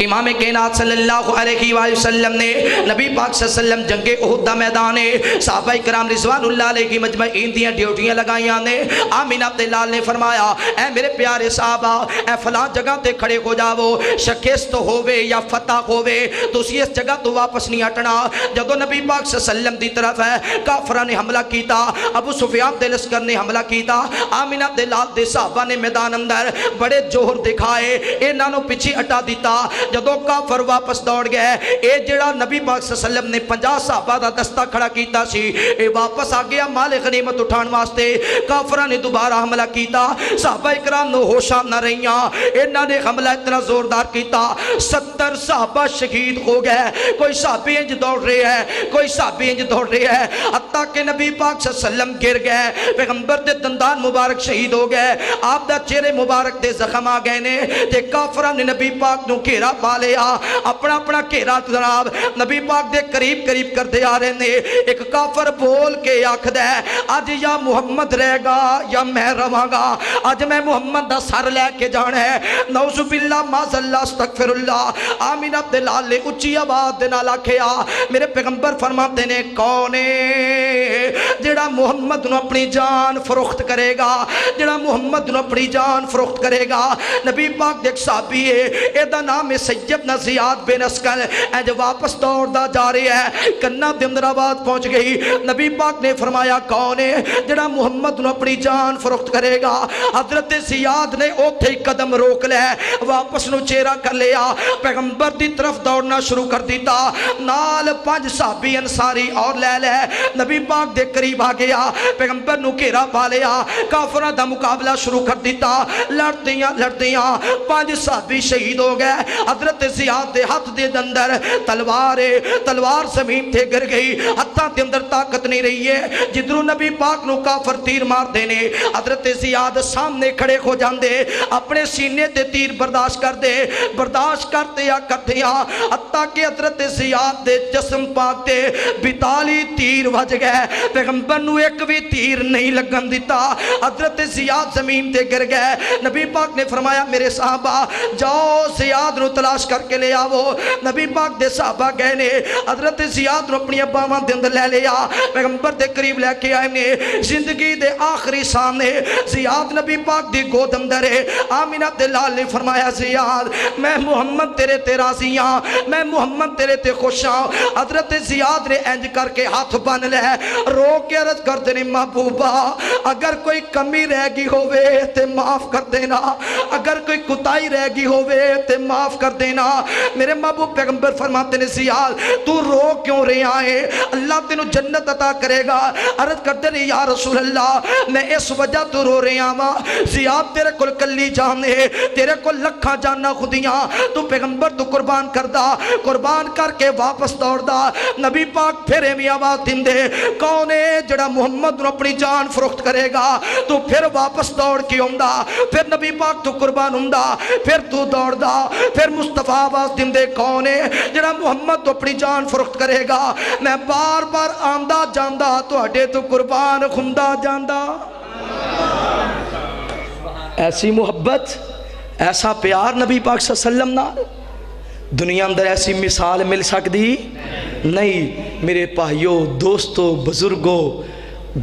امام کائنات صلی اللہ علیہ وآلہ وسلم نے نبی پاک صلی اللہ علیہ وسلم جنگ احد دا میدان ہے, صحابہ کرام رضوان اللہ علیہ مجمعین دیاں ڈیوٹیاں لگائیاں نے. آمینہ تے لال نے فرمایا اے میرے پیارے صحابہ اے فلاں جگہ تے کھڑے ہو جاؤ, شکست ہوئے یا فتح ہوئے تسی اس جگہ تو واپس نہیں ہٹنا. جدو نبی پاک صلی اللہ علیہ وسلم دی طرف ہے کافرہ نے حملہ کیتا, ابو سفیان دے لشکر نے حملہ کیتا, آمینہ تے لال دے صحابہ نے میدان اندر بڑے جوہر دکھائے, انہاں نو پیچھے ہٹا دیتا. جدو کافر واپس دوڑ گئے اے جڑا نبی پاک صلی اللہ علیہ وسلم نے 50 صحابہ دا دستہ کھڑا کیتا سی اے واپس آ گیا مال غنیمت اٹھان واسطے کافرہ نے دوبارہ حملہ کیتا صحابہ اکرام نو ہوشاں نہ رہیاں انہاں نے حملہ اتنا زوردار کیتا 70 صحابہ شہید ہو گئے کوئی صحابی انج دوڑ رہے ہیں کوئی صحابی انج دوڑ رہے ہیں حتیٰ کہ نبی پاک صلی اللہ علیہ وسلم گر گئے پیغمبر دے دندان مبارک شہید ہو گئے آپ دا چہرے مبارک دے زخم آ گئے نے تے کافرہ نے نبی پاک نو گھیرا پا لیا اپنا اپنا گھیرا جناب نبی پاک دے قریب قریب کر دے آ رہے نے ایک کافر بول کے آکھ دے آج یا محمد رہ گا یا میں رواں گا آج میں محمد دا سر لے کے جانا ہے نعوذ باللہ معاذ اللہ استغفر اللہ آمین عبداللہ لے اچھی آواز دے نال آکھیا میرے پیغمبر فرماتے نے کون ہے جڑا محمد نو اپنی جان فروخت کرے گا جڑا محمد نو اپنی جان فروخت کرے گا نبی پاک دیکھ صحابی ہے اے دا نام ہے سیدنا زیاد بن اسکل اے جو واپس دوڑ دا جا رہے ہیں کنہ دے اندر آواز پہنچ گئی نبی پاک نے فرمایا کون ہے جڑا محمد نو اپنی جان فروخت کرے گا حضرت زیاد نے اوتھے ہی قدم روک لے واپس نو چہرہ کر لیا پیغمبر دی طرف دوڑنا شروع کر دیتا نال 5 صحابی انصاری اور لے لے نبی پاک دے قریب آ گیا پیغمبر نو گھیرا پا لیا کافرہ دا مقابلہ شروع کر دیتا لڑدیاں 5 صحابی شہید ہو گئے حضرت زیاد دے ہاتھ دے اندر تلوار زمین تے گر گئی ہتھاں دے اندر طاقت نہیں رہی ہے جدرو نبی پاک نو کافر تیر مار دینے حضرت زیاد سامنے کھڑے ہو جاندے اپنے سینے تے تیر برداشت کر دے برداشت کرتے یا کرتے یا حتیٰ کہ حضرت زیاد دے جسم پاک تے 42 تیر وج گئے پیغمبر نو ایک بھی تیر نہیں لگن دیتا حضرت زیاد زمین تے گر گئے نبی پاک نے فرمایا میرے صحابہ جاؤ زیاد نو تلاش کر کے لے آو نبی پاک دے صحابہ گئے نے حضرت زیاد نو اپنی اباواں دے اندر لے لیا پیغمبر دے قریب لے کے آئے نے زندگی دے آخری سامنے زیاد نبی پاک دی گود اندر ہے آمینہ دلال نے فرمایا زیاد میں محمد تیرے تے راضی ہاں میں محمد تیرے تے خوش ہاں حضرت زیاد نے انج کر کے ہاتھ بن لے رو کے عرض کر دینے محبوبہ اگر کوئی کمی رہ گی ہوئے تے معاف کر دینا اگر کوئی کتائی رہ گی ہوئے تے معاف کر دینا میرے محبوب پیغمبر فرماتے نے زیاد تو رو کیوں رہے آئے اللہ تینوں جنت عطا کرے گا عرض کر دینے یا رسول اللہ میں اس وجہ تو رو رہے آما زیاد تیرے کل کلی جانے تیرے کل لکھا جاننا خودیاں تو پیغمبر تو قربان کر دا قربان کر کے واپس دوڑ دا نبی پاک پھر ایمی آواز دن دے کون ہے جڑا محمد نو اپنی جان فروخت کرے گا تو پھر واپس دوڑ کی ہوندا پھر نبی پاک تو قربان ہوندا پھر تو دوڑ دا پھر مصطفیٰ آواز دن دے کون ہے جڑا محمد تو اپنی جان فروخت کرے گا میں بار بار آندہ جاندہ تو اڈے تو قربان خندہ جاندہ ایسی محبت ایسا پیار نبی پاک صلی اللہ علیہ وسلم نال دنیا اندر ایسی مثال مل سکتی نہیں میرے پاہیوں دوستوں بزرگوں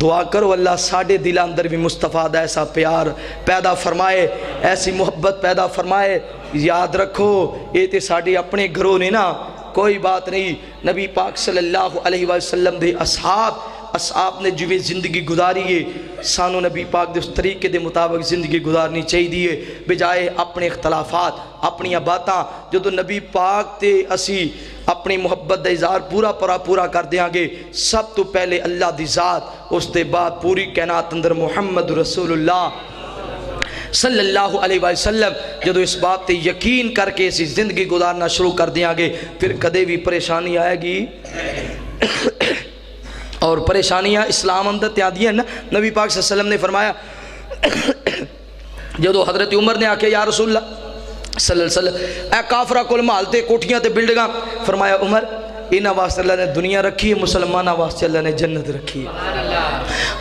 دعا کرو اللہ ساڑھے دل اندر بھی مصطفیٰ دا ایسا پیار پیدا فرمائے ایسی محبت پیدا فرمائے یاد رکھو یہ تے ساڑھے اپنے گھروں نے نا کوئی بات نہیں نبی پاک صلی اللہ علیہ وسلم دے اصحاب نے جو زندگی گزاری ہے سانو نبی پاک دے اس طریقے دے مطابق زندگی گزارنی چاہیے دیئے بجائے اپنے اختلافات اپنی باتاں جو تو نبی پاک تے اسی اپنی محبت دا اظہار پورا کر دیاں گے سب تو پہلے اللہ دی ذات اس دے بعد پوری کائنات اندر محمد رسول اللہ صلی اللہ علیہ وسلم جدو اس بات تے یقین کر کے اسی زندگی گزارنا شروع کر دیاں گے پھر کدے بھی پریشانی آئے گی اور پریشانیاں اسلام اندر تیادی ہیں نبی پاک صلی اللہ علیہ وسلم نے فرمایا جدو حضرت عمر نے آکے یا رسول اللہ صلی اللہ علیہ وسلم اے کافرہ کل مالتے کوٹھیاں تے بلڈگاں فرمایا عمر انہاں واسطے اللہ نے دنیا رکھی ہے مسلمانہ واسطے اللہ نے جنت رکھی ہے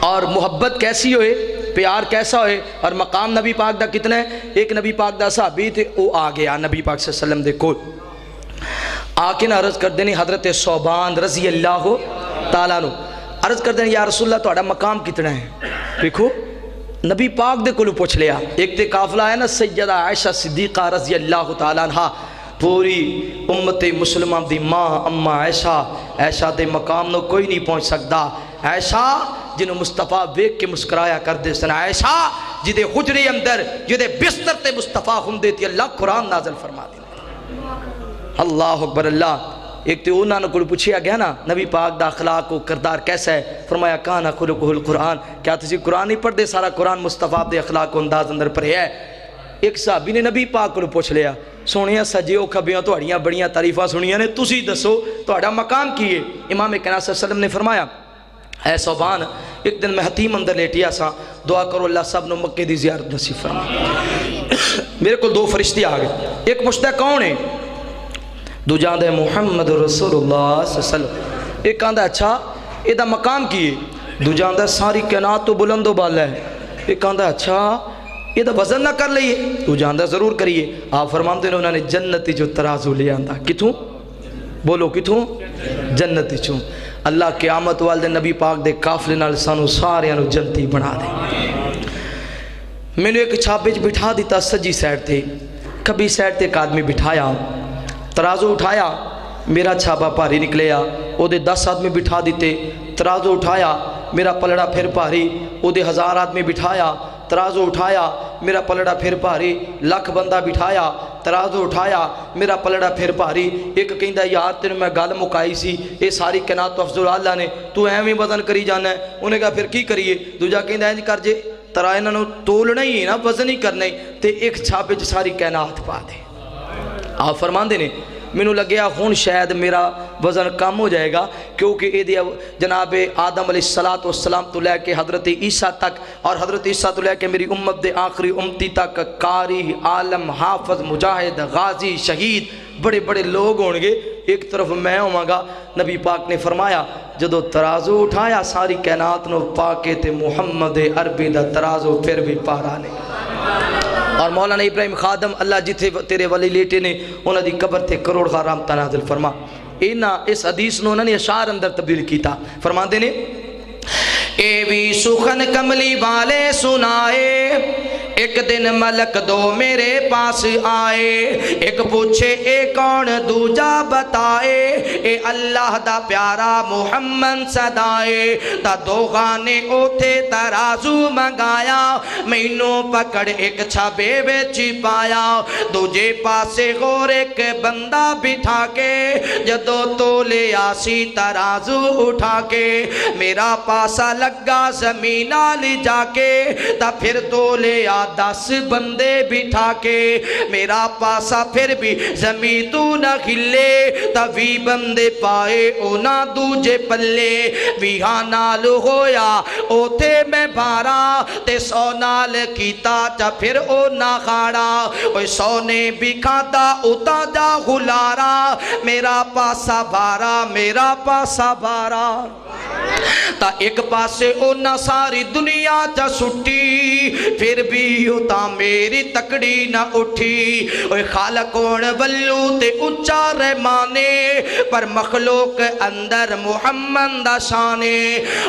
اور محبت کیسی ہوئے پیار کیسا ہوئے اور مقام نبی پاک دا کتنا ہے ایک نبی پاک دا صحابی تھے وہ آ گیا نبی پاک صلی اللہ علیہ وسلم دے کول آکے نہ عرض کر دینی حضرت صوبان رضی اللہ تعالیٰ نو عرض کر دینی یا رسول اللہ توڑا مقام کتنا ہے دیکھو نبی پاک دے کولو پوچھ لیا ایک تے قافلہ ہے نا سیدہ عائشہ صدیقہ رضی اللہ تعالیٰ عنہ پوری امت مسلمہ دی ماں اماں عائشہ دے مقام نو کوئی نہیں پہنچ سکتا عائشہ جنہوں مصطفیٰ بیک کے مسکرایا کر دے سن عائشہ جدے حجری اندر جدے بستر تے مصطفیٰ ہم دیتی اللہ قرآن نازل فرما دینا اللہ اکبر اللہ. ایک تو انہوں نے پوچھیا گیا نا نبی پاک دا اخلاق و کردار کیسا ہے؟ فرمایا کانا خلقہ القرآن. کیا تسی قرآن نہیں پڑھ دے؟ سارا قرآن مصطفیٰ دے اخلاق و انداز اندر پڑھے ہے. ایک صحابی نے نبی پاک کو پوچھ لیا سونیا سجیو کھبیاں توڑیاں بڑیاں تعریفاں سنیاں نے تسی دسو توڑا مقام کی ہے؟ امام کائنات صلی اللہ علیہ وسلم نے فرمایا اے صوبان ایک دن میں حتیم اندر لیٹیا سا دعا کرو اللہ سب نو مکے دی زیارت نصیب فرما. میرے کو دو فرشتے آ گئے. ایک پوچھتا ہے کون ہے؟ دو جاندہ ہے محمد رسول اللہ صلی اللہ علیہ وسلم. ایک کہاندہ اچھا یہ دا مقام کی ہے؟ دو جاندہ ہے ساری کائنات تو بلند و بالا ہے. ایک کہاندہ اچھا یہ دا وزن نہ کر لئیے؟ دو جاندہ ضرور کریے. آپ فرمانتے ہیں انہوں نے جنتی جو ترازو لے آندہ. کتوں؟ بولو کتوں؟ جنتی چوں. اللہ قیامت والدے نبی پاک دے قافلے نال سانو سارے انو جنتی بنا دے. میں نے ایک چھاپے بٹھا دیتا سجی سیڈ تھے کبھی سیڈ تے ایک آدمی بٹھایا ترازو اٹھایا میرا چھاپا پاری نکلیا او دے 10 آدمی بٹھا دیتے. ترازو اٹھایا میرا پلڑا پھر پاری او دے 1000 آدمی بٹھایا. ترازو اٹھایا میرا پلڑا پھر پاری 1,00,000 بندہ بٹھایا. ترازو اٹھایا میرا پلڑا پھر پاری. ایک کہندہ یار تیرے میں گل مکائی سی اے ساری کائنات تو افضل اللہ نے تو ایویں وزن کری جانا ہے. انہیں کہا پھر کی کریے؟ دوجا کہندہ انج کر جے ترا انہاں نوں تولنا ہی نا وزن ہی کرنا ہی تے ایک چھاپے چ ساری کائنات پا دے. آپ فرماندے نے مینوں لگیا ہن شاید میرا وزن کم ہو جائے گا کیونکہ اے دیا جناب آدم علیہ السلام تو لے کے حضرت عیسیٰ تک اور حضرت عیسیٰ تو لے کے میری امت دے آخری امتی تک قاری عالم حافظ مجاہد غازی شہید بڑے بڑے لوگ ہوں گے. ایک طرف میں ہوں گا. نبی پاک نے فرمایا جدو ترازو اٹھایا ساری کائنات نو پاکے تے محمد عربی دا ترازو پھر بھی پارا نہیں. اور مولانا ابراہیم خادم اللہ جتھے تیرے ولی لیٹے نے انہاں دی قبر تے کروڑ رحمت نازل فرما. اس حدیث نو انہوں نے اشعار اندر تبدیل کیتا. فرماندے نے اے بھی سخن کملی والے سنائے ایک دن ملک دو میرے پاس آئے ایک پوچھے اے کون دوجا بتائے اے اللہ دا پیارا محمد صدائے تا دو غانے اوتھے ترازو منگایا مینوں پکڑ ایک چھبے وچ پایا دوجے پاسے غور ایک بندہ بٹھا کے جدو تو لے آسی ترازو اٹھا کے میرا پاسا لگا زمین لی جا کے تا پھر تو لے آ 10 بندے بٹھا کے میرا پاسا پھر بھی زمین تو نہ کھلے تا 20 بندے پائے او نہ دوجے پلے 20 نال ہویا او تے میں بارا تے 100 نال کیتا چا پھر او نہ خاڑا اوہ 100 نے بھی کھاتا اتا جا غلارا میرا پاسا بارا میرا پاسا بارا تا ایک پاسے او نہ ساری دنیا چا سٹی پھر بھی ہوتا میری تکڑی نہ اٹھی اوہ خالقون بلو تے اچھا رحمانے پر مخلوق اندر محمد دا شانے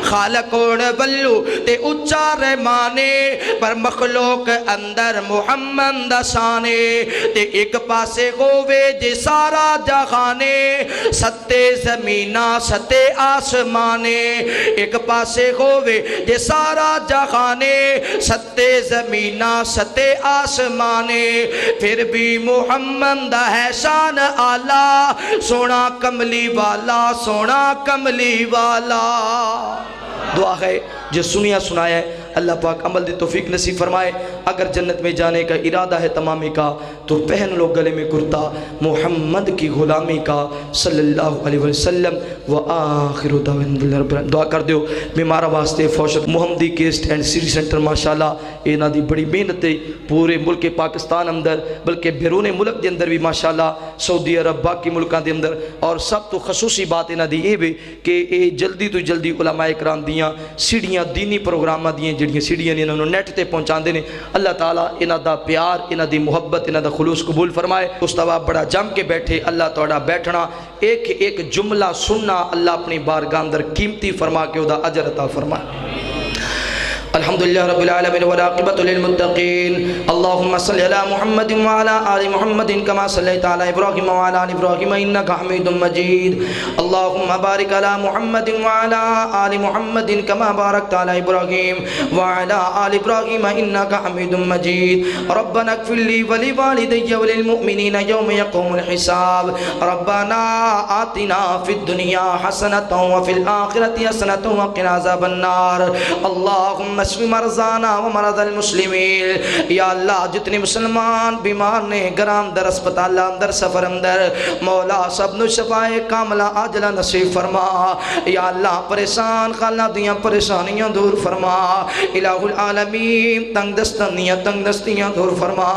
خالقون بلو تے اچھا رحمانے پر مخلوق اندر محمد دا شانے تے ایک پاسے گووے جے سارا جہانے ستے زمینہ ستے آسمانے ایک پاسے ہوئے جے سارا جہانے ستے زمینہ ستے آسمانے پھر بھی محمد ہے شان آلہ سونا کملی والا سونا کملی والا. دعا ہے جو سنیا سنایا ہے اللہ پاک عمل دی توفیق نصیب فرمائے. اگر جنت میں جانے کا ارادہ ہے تمامی کا تو پہن لو گلے میں کرتا محمد کی غلامی کا صلی اللہ علیہ وسلم وآخر دعوانا. دعا کر دیو بیمارہ واسطے فوشت محمدی کیسٹ اینڈ سیڈی سینٹر ماشاءاللہ اینا دی بڑی محنت ہے پورے ملک پاکستان اندر بلکہ بیرون ملک دے اندر بھی ماشاءاللہ سعودی عرب باقی ملکان دے اندر اور سب تو خصوصی بات اینا دی یہ بھی کہ اے جلدی تو جلدی علماء اکرام دیاں سیڑیاں دینی پروگرامہ دیاں جڑیاں سیڑیاں نے انہوں نیٹ تے پہنچان دینے. اللہ تعالیٰ انہ دا پیار انہ دی محبت انہ دا خلوص قبول فرمائے. استوا بڑا جم کے بیٹھے اللہ توڑا بیٹھنا ایک ایک جملہ سننا اللہ اپنی بارگاہ اندر قیمتی فرما کے ادا اجر عطا فرمائے. الحمد لله رب العالمين والعاقبة للمتقين اللهم صل على محمد وعلى آل محمد كما صليت على إبراهيم وعلى آل إبراهيم إنك حميد مجيد اللهم بارك على محمد وعلى آل محمد كما باركت على إبراهيم وعلى آل إبراهيم إنك حميد مجيد ربنا اغفر لي ولوالدي وللمؤمنين يوم يقوم الحساب ربنا آتنا في الدنيا حسنة وفي الآخرة حسنة وقنا عذاب النار اللهم اشف مرضانا ومرضى المسلمین یا اللہ جتنے مسلمان بیمار نے گھراں اندر اسپتال اندر سفر اندر مولا سب نو شفائے کاملہ عاجلہ نصیب فرما یا اللہ پریشان خالہ دیاں پریشانیاں دور فرما الہ العالمین تنگ دستیاں دور فرما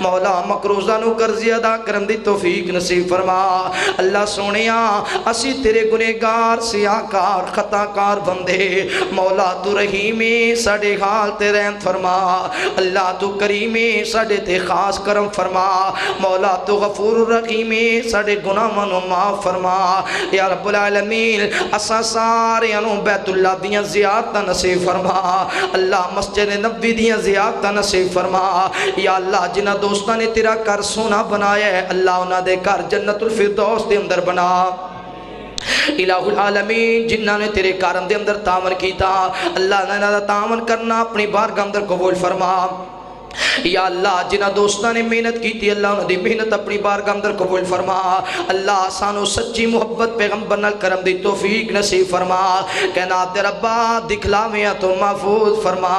مولا مقروضہ نو قرض ادا کرن دی توفیق نصیب فرما اللہ سونیا اسی تیرے گنہگار سیاہکار خطاکار بندے مولا تو رحیمی ساڑے حال تے رحم فرما اللہ تو کریمی ساڑے تے خاص کرم فرما مولا تو غفور رحیمی ساڑے گناہ منو معاف فرما یا رب العالمین اسا سارے انو بیت اللہ دیاں زیادتہ نصیب فرما اللہ مسجد نبی دیاں زیادتہ نصیب فرما یا اللہ جنہ دوستہ نے تیرا کر سونا بنایا ہے اللہ انہ دے کر جنت الفردوس دے اندر بنا الہ العالمین جنہاں نے تیرے کارم دے اندر تعاون کیتا اللہ نے تعاون کرنا اپنی بارگاہ اندر قبول فرما یا اللہ جنہ دوستہ نے محنت کی تھی اللہ انہوں دی محنت اپنی بارگاہ اندر قبول فرما اللہ سانو سچی محبت پیغمبر نال کرم دی توفیق نصیب فرما کہنا دے ربا دکھلاویاں تو محفوظ فرما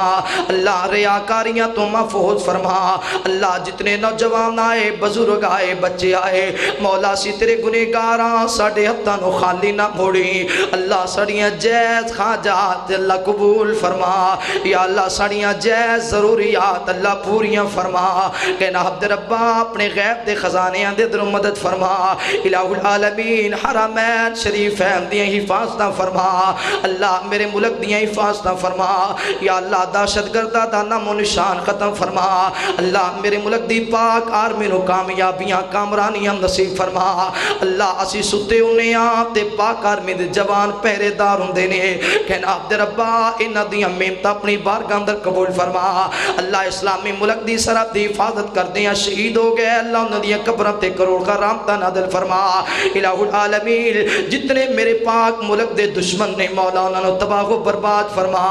اللہ ریاکاریاں تو محفوظ فرما اللہ جتنے نوجوان آئے بزرگ آئے بچے آئے مولا سی تیرے گنہگاراں ساڑے ہفتہ نو خالی نہ موڑی اللہ ساڑیاں جائز خاجات اللہ قبول فرما یا اللہ ساڑیاں جائز ضروریات اللہ پوریاں فرما کہنا عبد ربا اپنے غیب دے خزانے دے در مدد فرما الہ العالمین حرمین شریفین دیاں حفاظتہ فرما اللہ میرے ملک دیاں حفاظتہ فرما یا اللہ دہشت گردہ دا نام و نشان ختم فرما اللہ میرے ملک دی پاک آرمین و کامیابیاں کامرانیاں نصیب فرما اللہ اسی ستے انہیں تے پاک آرمین دے جوان پہرے دار ہوں دینے کہنا عبد ربا انہ دیاں محنت اپنی بارگاہ اندر قبول فرما اللہ اسلامی ملک دی سرحد دی حفاظت کر دیا شہید ہو گئے اللہ انہوں نے قبروں تے کروڑ کا رحمتہ نازل فرما الہ العالمین جتنے میرے پاک ملک دے دشمن نے مولا انہوں نے تباہ و برباد فرما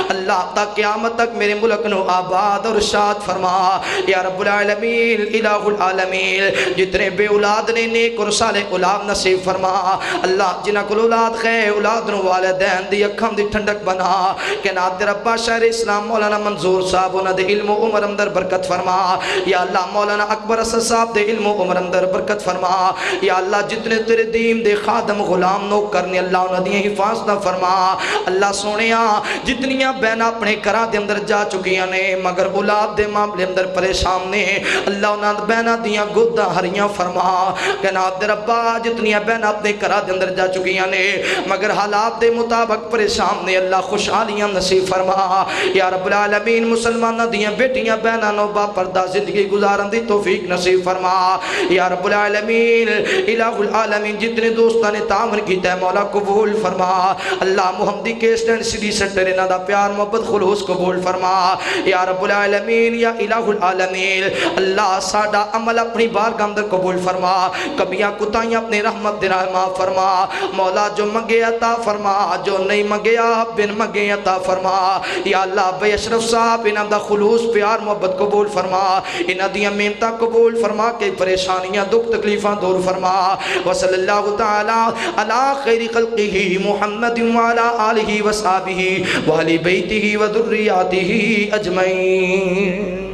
اللہ تا قیامت تک میرے ملک نو آباد اور شاد فرما یا رب العالمین الہ العالمین جتنے بے اولاد نے نیک اور صالح اولاد نصیب فرما اللہ جنہ کو اولاد خیر اولاد نو والدین دی اکھم دی ٹھنڈک بنا کہ ناد ربا شہر اسلام مولانا منظور صاحب انہ دے علم و عمر اندر برکت فرما یا اللہ مولانا اکبر اسد صاحب دے علم و عمر اندر برکت فرما یا اللہ جتنے تیرے دین دے خادم غلام نو کرنے اللہ انہوں نے حفاظتہ فرما اللہ سونیاں جتنیاں بہن اپنے کرا دے اندر جا چکیاں نے مگر اولاد دے معاملے اندر پریشان نے اللہ انہوں بہنہ دیاں گدہ ہریاں فرما کہنا دے ربا جتنیاں بہن اپنے کرا دے اندر جا چکیاں نے مگر حالات دے مطابق پریشان نے اللہ خوشحالیاں نصیب فرما یا رب العالمین مسلمانہ دیاں بیٹیاں بہنانوں با پردہ زندگی گزارن دی توفیق نصیب فرما یا رب العالمین الہ العالمین جتنے دوستان تعاون کیتا ہے مولا قبول فرما اللہ محمدی کیسٹن سیڈی سٹر انہاں دا پیار محبت خلوص قبول فرما یا رب العالمین یا الہ العالمین اللہ ساڈا عمل اپنی بارگاہ اندر قبول فرما کبیاں کتائیاں اپنی رحمت دینا معاف فرما مولا جو منگے عطا فرما جو نہیں منگیا بن منگے عطا فرما یا اللہ بے اشرف صاحب انہاں دا خلوص پیار محبت قبول فرما انہاں دیاں محنتاں قبول فرما کہ پریشانیاں دکھ تکلیفاں دور فرما وصلی اللہ تعالی علی خیر خلقہ محمد وعلی آلہ وصحبہ وعلی بیتہ وذریاتہ اجمعین.